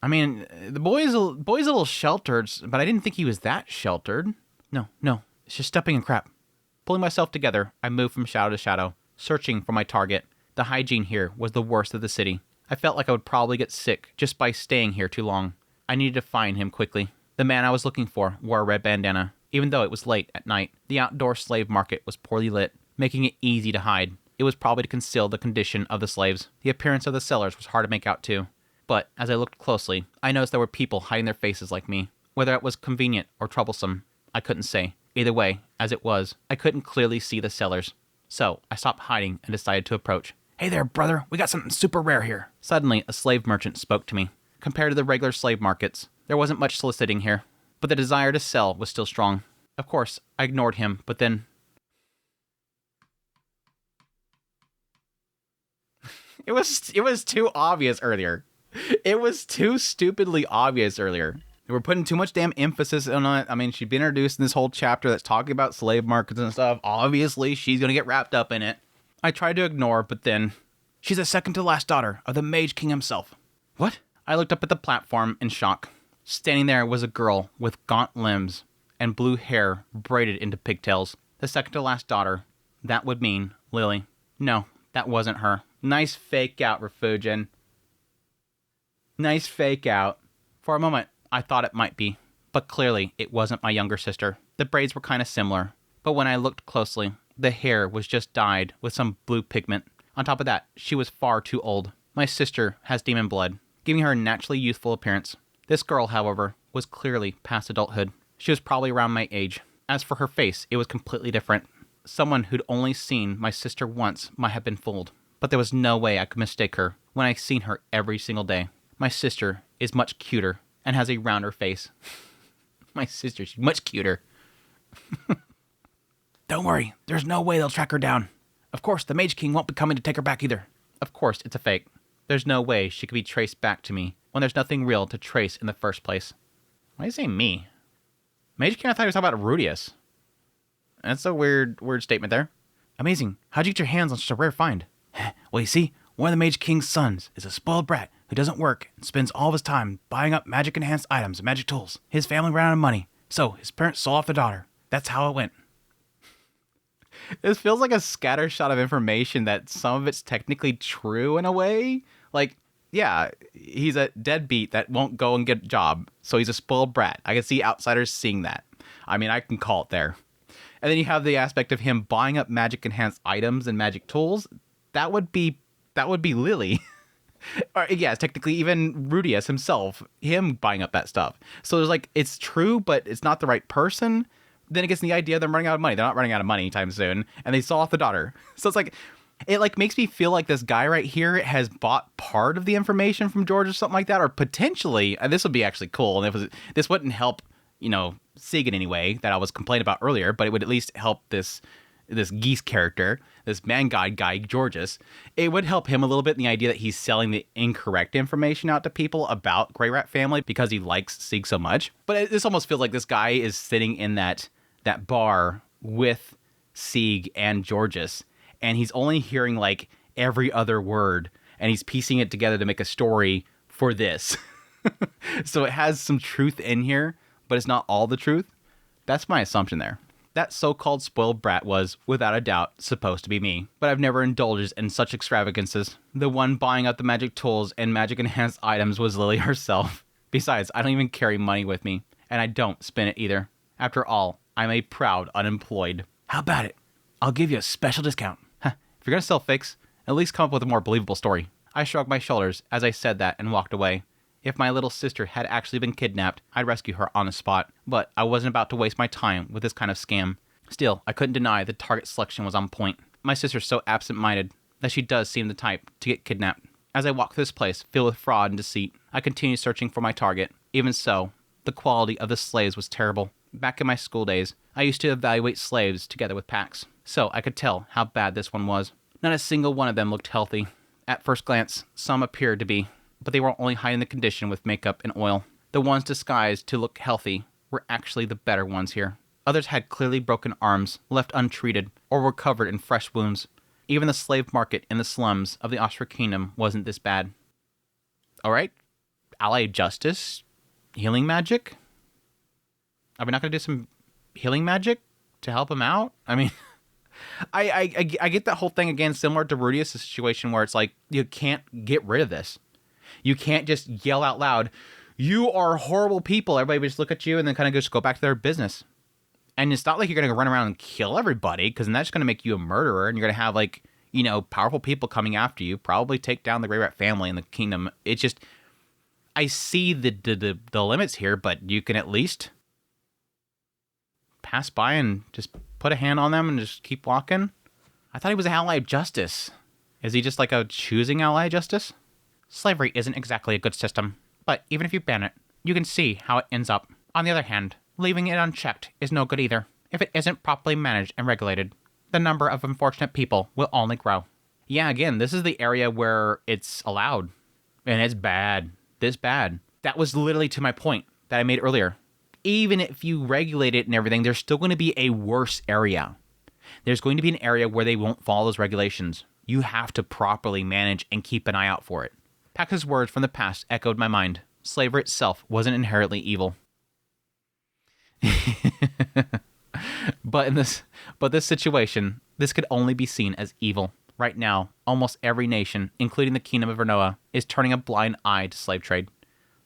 Speaker 1: I mean, the boy's a little sheltered, but I didn't think he was that sheltered. No, it's just stepping in crap. Pulling myself together, I moved from shadow to shadow, searching for my target. The hygiene here was the worst of the city. I felt like I would probably get sick just by staying here too long. I needed to find him quickly. The man I was looking for wore a red bandana. Even though it was late at night, the outdoor slave market was poorly lit, making it easy to hide.
Speaker 2: it was probably to conceal the condition of the slaves. The appearance of the sellers was hard to make out too. But as I looked closely, I noticed there were people hiding their faces like me. Whether it was convenient or troublesome, I couldn't say. Either way, as it was, I couldn't clearly see the sellers. So I stopped hiding and decided to approach. "Hey there, brother. We got something super rare here." Suddenly, a slave merchant spoke to me. Compared to the regular slave markets, there wasn't much soliciting here, but the desire to sell was still strong. Of course, I ignored him, but then... It was too obvious earlier. It was too stupidly obvious earlier. They were putting too much damn emphasis on it. I mean, she'd been introduced in this whole chapter that's talking about slave markets and stuff. Obviously, she's going to get wrapped up in it. I tried to ignore, but then... "She's the second to last daughter of the Mage King himself." "What?" I looked up at the platform in shock. Standing there was a girl with gaunt limbs and blue hair braided into pigtails. The second to last daughter. That would mean Lily. No, that wasn't her. Nice fake out, Refugin. Nice fake out. For a moment, I thought it might be, but clearly it wasn't my younger sister. The braids were kind of similar, but when I looked closely, the hair was just dyed with some blue pigment. On top of that, she was far too old. My sister has demon blood, giving her a naturally youthful appearance. This girl, however, was clearly past adulthood. She was probably around my age. As for her face, it was completely different. Someone who'd only seen my sister once might have been fooled, but there was no way I could mistake her when I'd seen her every single day. My sister is much cuter and has a rounder face. My sister, she's much cuter. "Don't worry, there's no way they'll track her down. Of course, the Mage King won't be coming to take her back either." Of course, it's a fake. There's no way she could be traced back to me when there's nothing real to trace in the first place. Why do you say me? Mage King, I thought he was talking about Rudius. That's a weird statement there. "Amazing. How'd you get your hands on such a rare find?" "Well, you see, one of the Mage King's sons is a spoiled brat who doesn't work and spends all of his time buying up magic-enhanced items and magic tools. His family ran out of money, so his parents sold off the daughter. That's how it went." This feels like a scattershot of information that some of it's technically true in a way. Like, yeah, he's a deadbeat that won't go and get a job, so he's a spoiled brat. I can see outsiders seeing that. I mean, I can call it there. And then you have the aspect of him buying up magic-enhanced items and magic tools. That would be Lily. Or, yeah, technically even Rudius himself, him buying up that stuff. So there's like, it's true, but it's not the right person. Then it gets the idea they're running out of money. They're not running out of money anytime soon. And they saw off the daughter. So it's like, it like makes me feel like this guy right here has bought part of the information from George or something like that. Or potentially, and this would be actually cool. And this wouldn't help, Sig in any way that I was complaining about earlier, but it would at least help this geese character, this man god guy, Georges. It would help him a little bit in the idea that he's selling the incorrect information out to people about Grey Rat family because he likes Sig so much. But this almost feels like this guy is sitting in that bar with Sig and Georges, and he's only hearing like every other word, and he's piecing it together to make a story for this. So it has some truth in here, but it's not all the truth. That's my assumption there. That so-called spoiled brat was, without a doubt, supposed to be me, but I've never indulged in such extravagances. The one buying up the magic tools and magic-enhanced items was Lily herself. Besides, I don't even carry money with me, and I don't spend it either. After all, I'm a proud unemployed. "How about it? I'll give you a special discount." If you're gonna sell fakes, at least come up with a more believable story. I shrugged my shoulders as I said that and walked away. If my little sister had actually been kidnapped, I'd rescue her on the spot, but I wasn't about to waste my time with this kind of scam. Still, I couldn't deny the target selection was on point. My sister's so absent-minded that she does seem the type to get kidnapped. As I walked through this place filled with fraud and deceit, I continued searching for my target. Even so, the quality of the slaves was terrible. Back in my school days, I used to evaluate slaves together with packs, so I could tell how bad this one was. Not a single one of them looked healthy. At first glance, some appeared to be, but they were only hiding the condition with makeup and oil. The ones disguised to look healthy were actually the better ones here. Others had clearly broken arms, left untreated, or were covered in fresh wounds. Even the slave market in the slums of the Austria Kingdom wasn't this bad. Alright, allied justice, healing magic? Are we not going to do some healing magic to help him out? I mean, I get that whole thing again, similar to Rudius' situation where it's like, you can't get rid of this. You can't just yell out loud, "You are horrible people." Everybody would just look at you and then kind of just go back to their business. And it's not like you're going to run around and kill everybody, because then that's going to make you a murderer, and you're going to have, like,
Speaker 1: powerful people coming after you, probably take down the Grey Rat family and the kingdom. It's just, I see the limits here, but you can at least pass by and just put a hand on them and just keep walking. I thought he was an ally of justice. Is he just like a choosing ally of justice? Slavery isn't exactly a good system, but even if you ban it, you can see how it ends up. On the other hand, leaving it unchecked is no good either. If it isn't properly managed and regulated, the number of unfortunate people will only grow. Yeah, again, this is the area where it's allowed. And it's bad. This bad. That was literally to my point that I made earlier. Even if you regulate it and everything, there's still going to be a worse area. There's going to be an area where they won't follow those regulations. You have to properly manage and keep an eye out for it. Pax's words from the past echoed my mind. Slavery itself wasn't inherently evil. But this situation, this could only be seen as evil. Right now, almost every nation, including the Kingdom of Vernoa, is turning a blind eye to slave trade.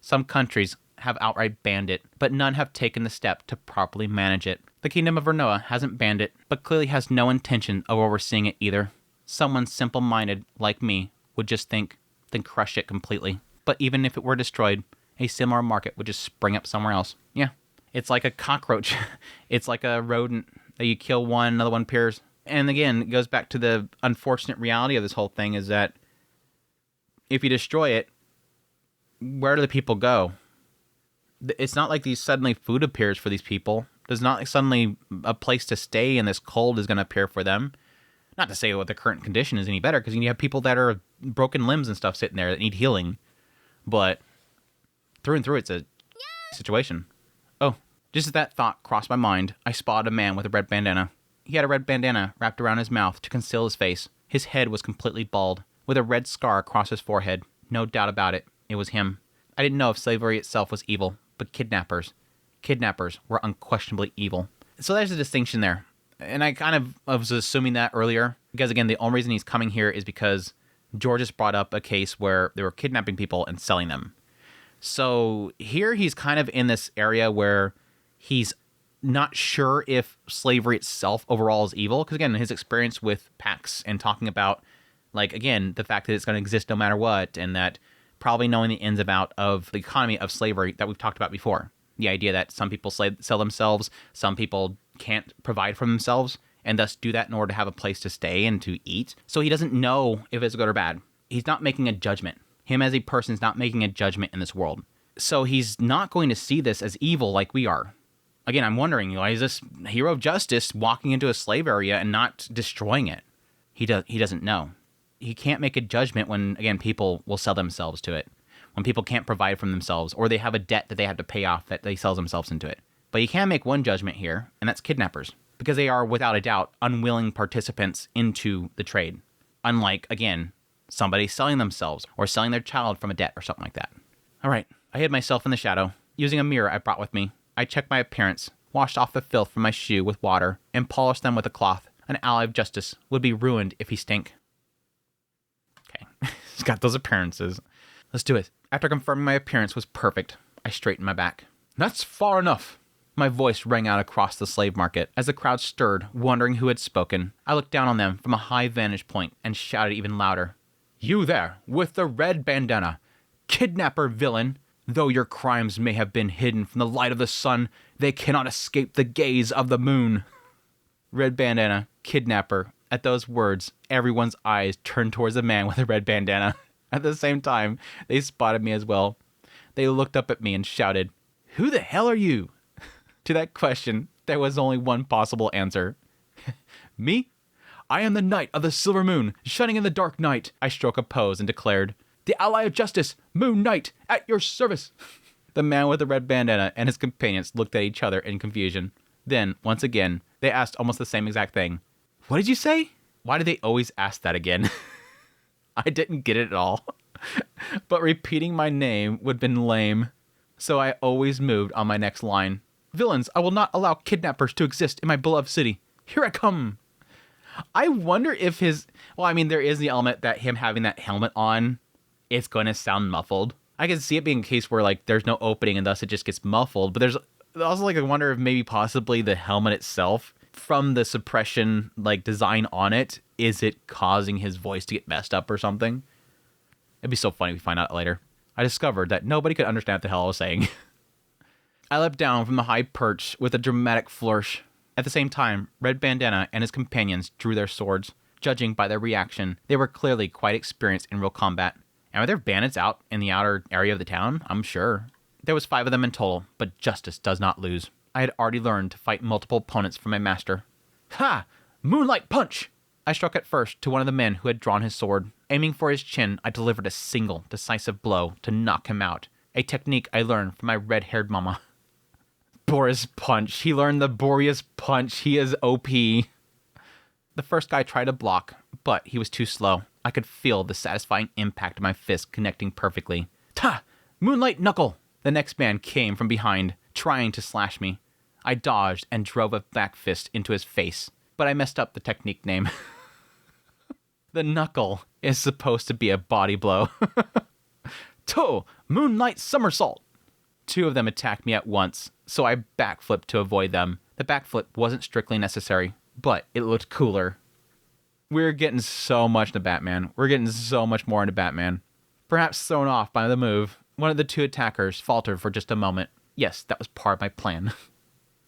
Speaker 1: Some countries have outright banned it, but none have taken the step to properly manage it. The Kingdom of Vernoa hasn't banned it, but clearly has no intention of overseeing it either. Someone simple-minded like me would just think, then crush it completely. But even if it were destroyed, a similar market would just spring up somewhere else. Yeah, it's like a cockroach. It's like a rodent that you kill one, another one appears. And again, it goes back to the unfortunate reality of this whole thing is that if you destroy it, where do the people go? It's not like these suddenly food appears for these people. There's not like suddenly a place to stay and this cold is going to appear for them. Not to say what the current condition is any better, because you have people that are broken limbs and stuff sitting there that need healing. But through and through, it's a situation. Oh, just as that thought crossed my mind, I spotted a man with a red bandana. He had a red bandana wrapped around his mouth to conceal his face. His head was completely bald, with a red scar across his forehead. No doubt about it, it was him. I didn't know if slavery itself was evil, but kidnappers were unquestionably evil. So there's a distinction there. And I kind of was assuming that earlier, because again, the only reason he's coming here is because George has brought up a case where they were kidnapping people and selling them. So here he's kind of in this area where he's not sure if slavery itself overall is evil. Because again, his experience with Pax and talking about, like, again, the fact that it's going to exist no matter what, and that probably knowing the ins and outs of the economy of slavery that we've talked about before. The idea that some people sell themselves, some people can't provide for themselves, and thus do that in order to have a place to stay and to eat. So he doesn't know if it's good or bad. He's not making a judgment. Him as a person is not making a judgment in this world. So he's not going to see this as evil like we are. Again, I'm wondering, why is this hero of justice walking into a slave area and not destroying it? He doesn't know. He can't make a judgment when, again, people will sell themselves to it. When people can't provide for themselves, or they have a debt that they have to pay off that they sell themselves into it. But you can make one judgment here, and that's kidnappers. Because they are, without a doubt, unwilling participants into the trade. Unlike, again, somebody selling themselves or selling their child from a debt or something like that. All right, I hid myself in the shadow. Using a mirror I brought with me, I checked my appearance, washed off the filth from my shoe with water, and polished them with a cloth. An ally of justice would be ruined if he stink. Okay, he's got those appearances. Let's do it. After confirming my appearance was perfect, I straightened my back. That's far enough. My voice rang out across the slave market as the crowd stirred, wondering who had spoken. I looked down on them from a high vantage point and shouted even louder. You there, with the red bandana. Kidnapper villain. Though your crimes may have been hidden from the light of the sun, they cannot escape the gaze of the moon. Red bandana, kidnapper. At those words, everyone's eyes turned towards the man with the red bandana. At the same time, they spotted me as well. They looked up at me and shouted, Who the hell are you? To that question, there was only one possible answer. Me? I am the Knight of the Silver Moon, shining in the dark night. I struck a pose and declared, The Ally of Justice, Moon Knight, at your service. The man with the red bandana and his companions looked at each other in confusion. Then, once again, they asked almost the same exact thing. What did you say? Why do they always ask that again? I didn't get it at all. But repeating my name would have been lame. So I always moved on my next line. Villains, I will not allow kidnappers to exist in my beloved city. Here I come. I wonder if there is the element that him having that helmet on, it's going to sound muffled. I can see it being a case where, like, there's no opening and thus it just gets muffled. But there's also, like, I wonder if maybe possibly the helmet itself, from the suppression, like, design on it, is it causing his voice to get messed up or something? It'd be so funny if we find out later. I discovered that nobody could understand what the hell I was saying. I leapt down from the high perch with a dramatic flourish. At the same time, Red Bandana and his companions drew their swords. Judging by their reaction, they were clearly quite experienced in real combat. And were there bandits out in the outer area of the town? I'm sure. There was 5 of them in total, but justice does not lose. I had already learned to fight multiple opponents from my master. Ha! Moonlight punch! I struck at first to one of the men who had drawn his sword. Aiming for his chin, I delivered a single, decisive blow to knock him out. A technique I learned from my red-haired mama. Boris punch. He learned the Boreas punch. He is OP. The first guy tried to block, but he was too slow. I could feel the satisfying impact of my fist connecting perfectly. Ta! Moonlight knuckle! The next man came from behind, trying to slash me. I dodged and drove a back fist into his face, but I messed up the technique name. The knuckle is supposed to be a body blow. Toe! Moonlight somersault! 2 of them attacked me at once, so I backflipped to avoid them. The backflip wasn't strictly necessary, but it looked cooler. We're getting so much into Batman. We're getting so much more into Batman. Perhaps thrown off by the move, one of the 2 attackers faltered for just a moment. Yes, that was part of my plan.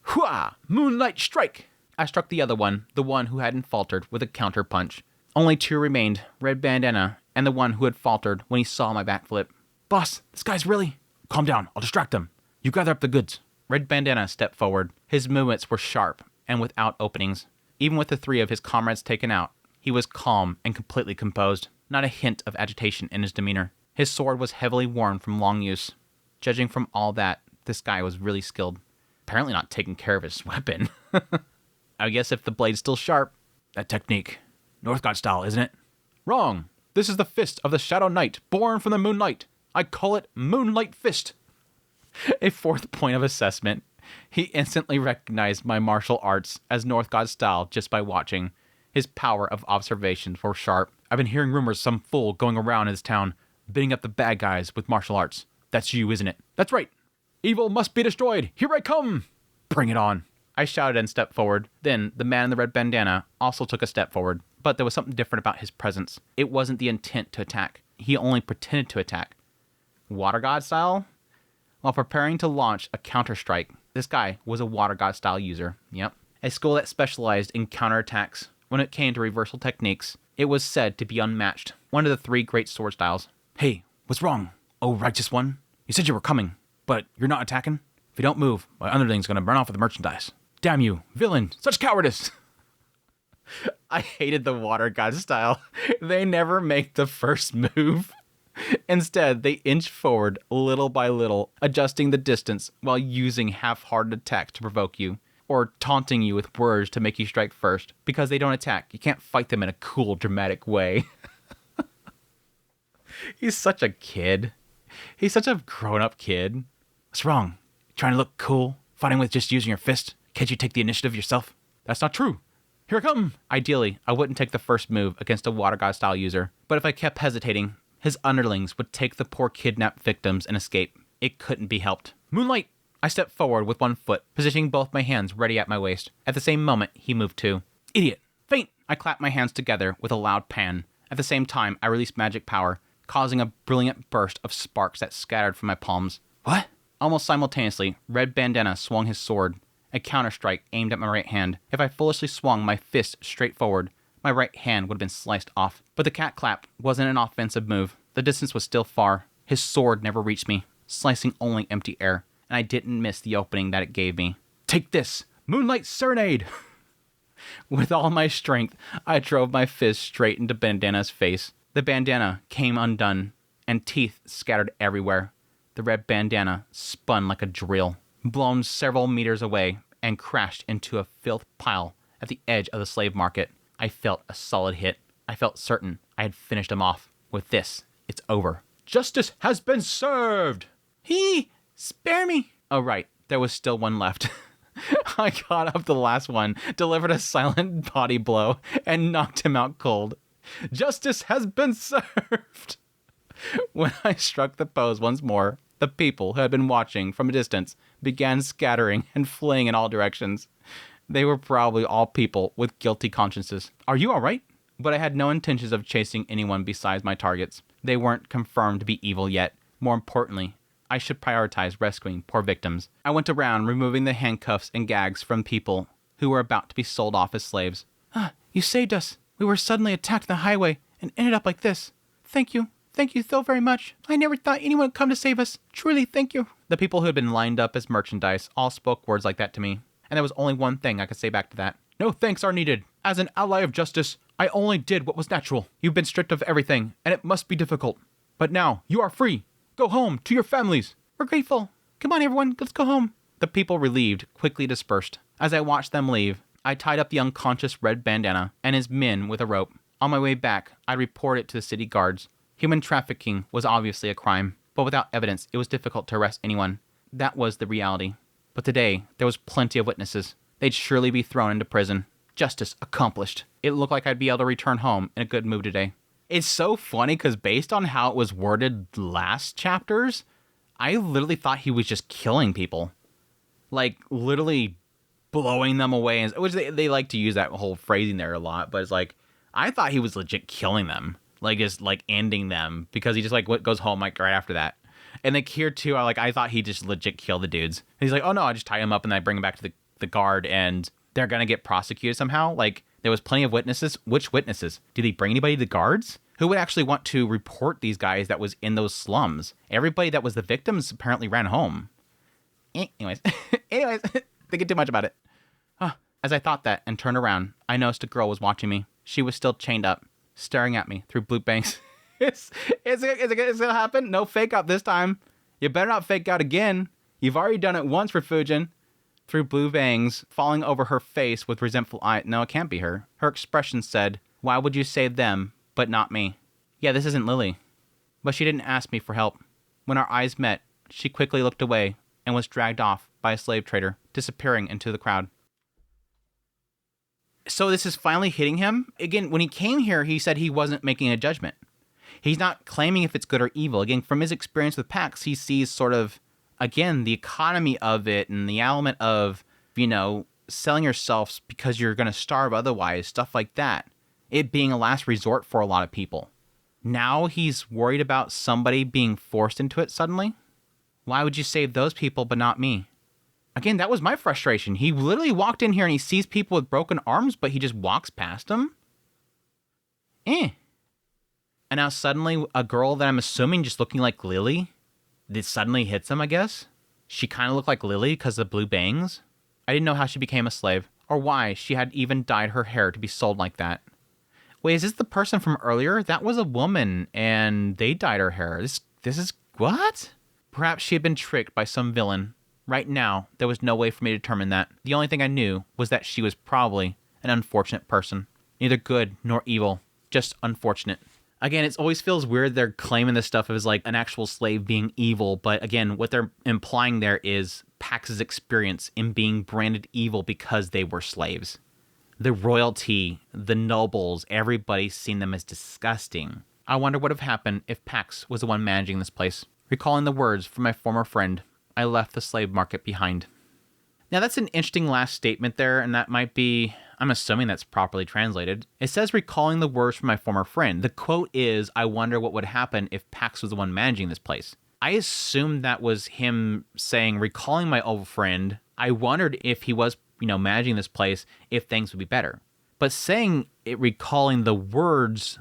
Speaker 1: Hua! Moonlight strike! I struck the other one, the one who hadn't faltered, with a counter punch. Only 2 remained, Red Bandana and the one who had faltered when he saw my backflip. Boss, this guy's really... Calm down, I'll distract him. You gather up the goods. Red Bandana stepped forward. His movements were sharp and without openings. Even with the 3 of his comrades taken out, he was calm and completely composed. Not a hint of agitation in his demeanor. His sword was heavily worn from long use. Judging from all that, this guy was really skilled. Apparently not taking care of his weapon. I guess if the blade's still sharp. That technique. Northgard style, isn't it? Wrong. This is the fist of the Shadow Knight, born from the moonlight. I call it Moonlight Fist. A 4th point of assessment. He instantly recognized my martial arts as Northgard style just by watching. His power of observation were sharp. I've been hearing rumors some fool going around in this town, beating up the bad guys with martial arts. That's you, isn't it? That's right. Evil must be destroyed. Here I come. Bring it on. I shouted and stepped forward. Then the man in the red bandana also took a step forward, but there was something different about his presence. It wasn't the intent to attack. He only pretended to attack. Water God style? While preparing to launch a counter-strike, this guy was a Water God style user. Yep. A skill that specialized in counterattacks. When it came to reversal techniques, it was said to be unmatched. One of the 3 great sword styles. Hey, what's wrong? Oh, righteous one? You said you were coming, but you're not attacking? If you don't move, my underling's gonna burn off with the merchandise. Damn you, villain, such cowardice! I hated the Water God style. They never make the first move. Instead, they inch forward little by little, adjusting the distance while using half-hearted attacks to provoke you, or taunting you with words to make you strike first. Because they don't attack, you can't fight them in a cool, dramatic way. He's such a kid. He's such a grown-up kid. What's wrong? Trying to look cool? Fighting with just using your fist? Can't you take the initiative yourself? That's not true. Here I come! Ideally, I wouldn't take the first move against a Water God style user, but if I kept hesitating, his underlings would take the poor kidnapped victims and escape. It couldn't be helped. Moonlight! I stepped forward with one foot, positioning both my hands ready at my waist. At the same moment, he moved too. Idiot! Faint! I clapped my hands together with a loud pan. At the same time, I released magic power, causing a brilliant burst of sparks that scattered from my palms. What? Almost simultaneously, Red Bandana swung his sword. A counter-strike aimed at my right hand. If I foolishly swung my fist straight forward, my right hand would have been sliced off. But the cat clap wasn't an offensive move. The distance was still far. His sword never reached me, slicing only empty air, and I didn't miss the opening that it gave me. Take this! Moonlight Serenade! With all my strength, I drove my fist straight into Bandana's face. The bandana came undone, and teeth scattered everywhere. The red bandana spun like a drill, blown several meters away, and crashed into a filth pile at the edge of the slave market. I felt a solid hit. I felt certain I had finished him off. With this, it's over. Justice has been served! Spare me! Oh right, there was still one left. I caught up the last one, delivered a silent body blow, and knocked him out cold. Justice has been served! When I struck the pose once more, the people who had been watching from a distance began scattering and fleeing in all directions. They were probably all people with guilty consciences. Are you all right? but I had no intentions of chasing anyone besides my targets. They weren't confirmed to be evil yet. More importantly, I should prioritize rescuing poor victims. I went around removing the handcuffs and gags from people who were about to be sold off as slaves. You saved us. We were suddenly attacked on the highway and ended up like this. Thank you. Thank you so very much. I never thought anyone would come to save us. Truly, thank you. The people who had been lined up as merchandise all spoke words like that to me, and there was only one thing I could say back to that. No thanks are needed. As an ally of justice, I only did what was natural. You've been stripped of everything, and it must be difficult. But now, you are free. Go home to your families. We're grateful. Come on, everyone, let's go home. The people, relieved, quickly dispersed. As I watched them leave, I tied up the unconscious red bandana and his men with a rope. On my way back, I reported to the city guards. Human trafficking was obviously a crime, but without evidence, it was difficult to arrest anyone. That was the reality. But today, there was plenty of witnesses. They'd surely be thrown into prison. Justice accomplished. It looked like I'd be able to return home in a good mood today. It's so funny because based on how it was worded last chapters, I literally thought he was just killing people. Like, literally blowing them away. Which they like to use that whole phrasing there a lot, but it's like, I thought he was legit killing them. Like, just, like, ending them. Because he just, like, goes home, like, right after that. And, like, here, too, I thought he just legit killed the dudes. And he's like, oh, no, I just tie him up and I bring him back to the guard and they're gonna get prosecuted somehow. Like, there was plenty of witnesses. Which witnesses? Did he bring anybody to the guards? Who would actually want to report these guys that was in those slums? Everybody that was the victims apparently ran home. Anyways, thinking too much about it. As I thought that and turned around, I noticed a girl was watching me. She was still chained up, staring at me through blue bangs. Is it gonna happen? No fake out this time. You better not fake out again. You've already done it once for Fujin. Through blue bangs, falling over her face with resentful eyes. No, it can't be her. Her expression said, why would you save them, but not me? Yeah, this isn't Lily. But she didn't ask me for help. When our eyes met, she quickly looked away and was dragged off by a slave trader, disappearing into the crowd. So this is finally hitting him. Again, when he came here, he said he wasn't making a judgment. He's not claiming if it's good or evil. Again, from his experience with PAX, he sees sort of, again, the economy of it and the element of, selling yourself because you're going to starve otherwise, stuff like that. It being a last resort for a lot of people. Now he's worried about somebody being forced into it suddenly. Why would you save those people but not me? Again, that was my frustration. He literally walked in here and he sees people with broken arms, but he just walks past them? And now suddenly a girl that I'm assuming just looking like Lily, this suddenly hits him, I guess? She kind of looked like Lily because of blue bangs. I didn't know how she became a slave, or why she had even dyed her hair to be sold like that. Wait, is this the person from earlier? That was a woman, and they dyed her hair. This is... what? Perhaps she had been tricked by some villain. Right now, there was no way for me to determine that. The only thing I knew was that she was probably an unfortunate person. Neither good nor evil, just unfortunate. Again, it always feels weird they're claiming this stuff as like an actual slave being evil, but again, what they're implying there is Pax's experience in being branded evil because they were slaves. The royalty, the nobles, everybody's seen them as disgusting. I wonder what would have happened if Pax was the one managing this place. Recalling the words from my former friend, I left the slave market behind. Now that's an interesting last statement there, and that might be, I'm assuming that's properly translated. It says recalling the words from my former friend. The quote is, I wonder what would happen if Pax was the one managing this place. I assumed that was him saying, recalling my old friend, I wondered if he was, managing this place, if things would be better. But saying it recalling the words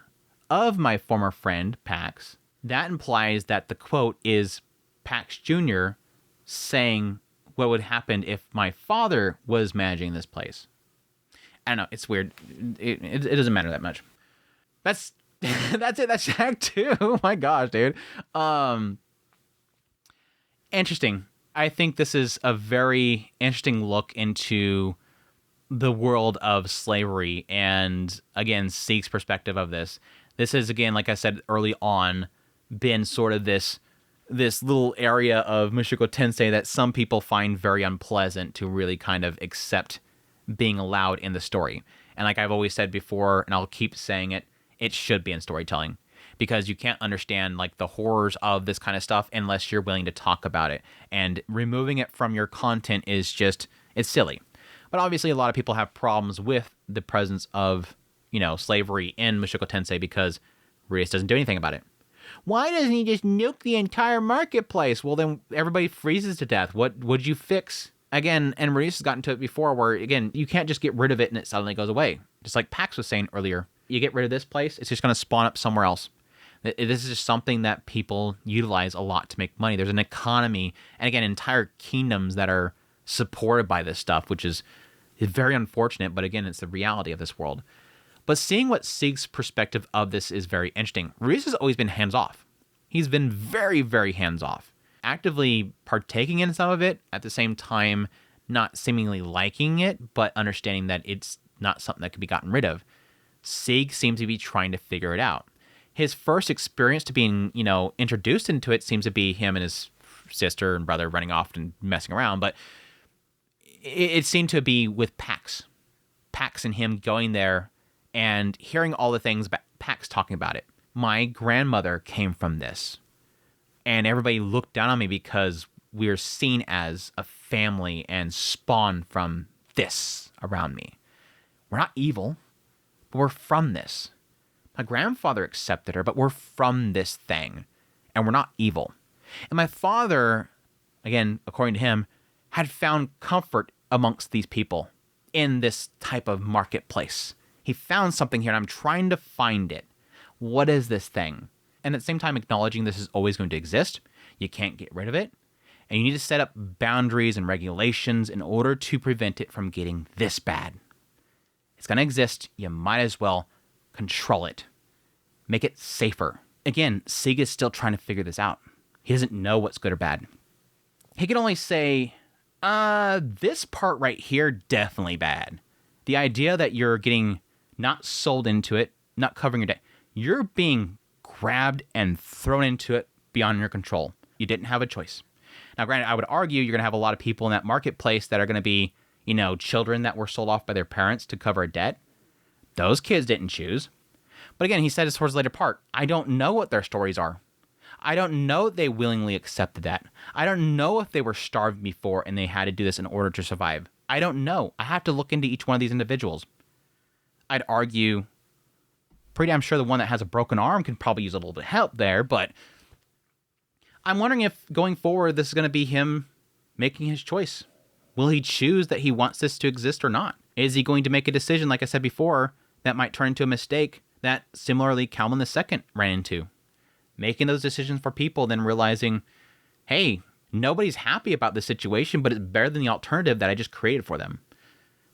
Speaker 1: of my former friend, Pax, that implies that the quote is Pax Jr. saying what would happen if my father was managing this place. I don't know, it's weird. It doesn't matter that much. That's it. That's Act 2. Oh my gosh, dude. Interesting. I think this is a very interesting look into the world of slavery and, again, Seek's perspective of this. This is, again, like I said early on, been sort of this little area of Mushoku Tensei that some people find very unpleasant to really kind of accept being allowed in the story. And like I've always said before, and I'll keep saying it, it should be in storytelling. Because you can't understand like the horrors of this kind of stuff unless you're willing to talk about it. And removing it from your content is just, it's silly. But obviously a lot of people have problems with the presence of
Speaker 2: slavery in Mushoku Tensei because Rias doesn't do anything about it. Why doesn't he just nuke the entire marketplace? Well, then everybody freezes to death. What would you fix? Again, and Rias has gotten to it before where, again, you can't just get rid of it and it suddenly goes away. Just like Pax was saying earlier, you get rid of this place, it's just going to spawn up somewhere else. This is just something that people utilize a lot to make money. There's an economy, and again, entire kingdoms that are supported by this stuff, which is very unfortunate, but again, it's the reality of this world. But seeing what Sig's perspective of this is very interesting. Rias has always been hands-off. He's been very, very hands-off. Actively partaking in some of it, at the same time not seemingly liking it, but understanding that it's not something that can be gotten rid of. Sig seems to be trying to figure it out. His first experience to being, introduced into it seems to be him and his sister and brother running off and messing around, but it seemed to be with Pax. Pax and him going there and hearing all the things about Pax talking about it. My grandmother came from this, and everybody looked down on me because we're seen as a family and spawned from this around me. We're not evil, but we're from this. My grandfather accepted her, but we're from this thing, and we're not evil. And my father, again, according to him, had found comfort amongst these people in this type of marketplace. He found something here, and I'm trying to find it. What is this thing? And at the same time, acknowledging this is always going to exist. You can't get rid of it. And you need to set up boundaries and regulations in order to prevent it from getting this bad. It's going to exist. You might as well control it. Make it safer. Again, Sig is still trying to figure this out. He doesn't know what's good or bad. He can only say, this part right here, definitely bad. The idea that you're getting not sold into it, not covering your debt, you're being grabbed and thrown into it beyond your control. You didn't have a choice. Now, granted, I would argue you're going to have a lot of people in that marketplace that are going to be, children that were sold off by their parents to cover a debt. Those kids didn't choose. But again, he said this towards the later part, I don't know what their stories are. I don't know if they willingly accepted that. I don't know if they were starved before and they had to do this in order to survive. I don't know. I have to look into each one of these individuals. I'd argue pretty damn sure the one that has a broken arm can probably use a little bit of help there, but I'm wondering if going forward this is going to be him making his choice. Will he choose that he wants this to exist or not? Is he going to make a decision, like I said before, that might turn into a mistake that similarly Calvin II ran into? Making those decisions for people, then realizing, hey, nobody's happy about this situation, but it's better than the alternative that I just created for them.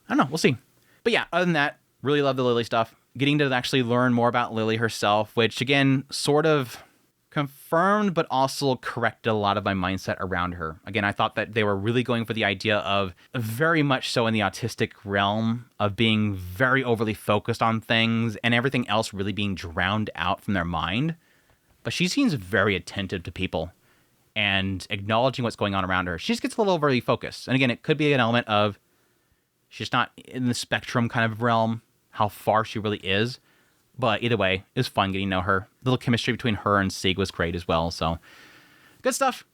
Speaker 2: I don't know. We'll see. But yeah, other than that, really love the Lily stuff. Getting to actually learn more about Lily herself, which again, sort of confirmed, but also corrected a lot of my mindset around her. Again, I thought that they were really going for the idea of very much so in the autistic realm of being very overly focused on things and everything else really being drowned out from their mind. But she seems very attentive to people and acknowledging what's going on around her. She just gets a little overly focused. And again, it could be an element of she's not in the spectrum kind of realm, how far she really is. But either way, it was fun getting to know her. The little chemistry between her and Sig was great as well. So good stuff.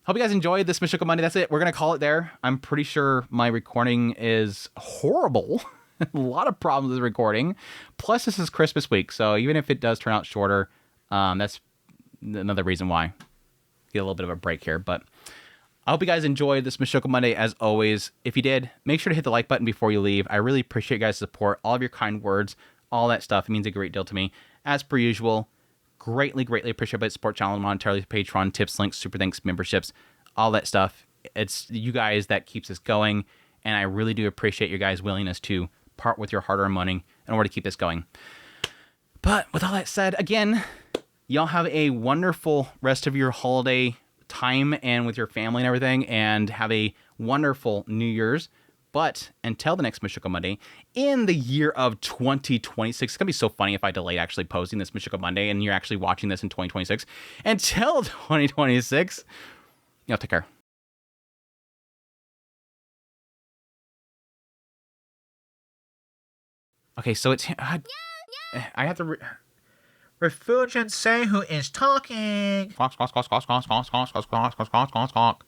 Speaker 2: Hope you guys enjoyed this Mushoku Monday. That's it. We're going to call it there. I'm pretty sure my recording is horrible. A lot of problems with recording. Plus, this is Christmas week. So even if it does turn out shorter, that's another reason why. Get a little bit of a break here. But I hope you guys enjoyed this Mushoku Monday as always. If you did, make sure to hit the like button before you leave. I really appreciate you guys' support, all of your kind words, all that stuff. It means a great deal to me. As per usual, greatly appreciate it. Support channel monetarily, Patreon, tips, links, super thanks, memberships, all that stuff. It's you guys that keeps us going, and I really do appreciate your guys' willingness to part with your hard-earned money in order to keep this going. But with all that said, again, y'all have a wonderful rest of your holiday time and with your family and everything, and have a wonderful New Year's. But until the next Mushoku Monday in the year of 2026, it's going to be so funny if I delayed actually posting this Mushoku Monday and you're actually watching this in 2026. Until 2026, y'all take care. Okay, so it's... I have to...
Speaker 3: Refugent say who is talking.
Speaker 2: Squawk, squawk, squawk, squawk, squawk, squawk, squawk, squawk, squawk, squawk, squawk.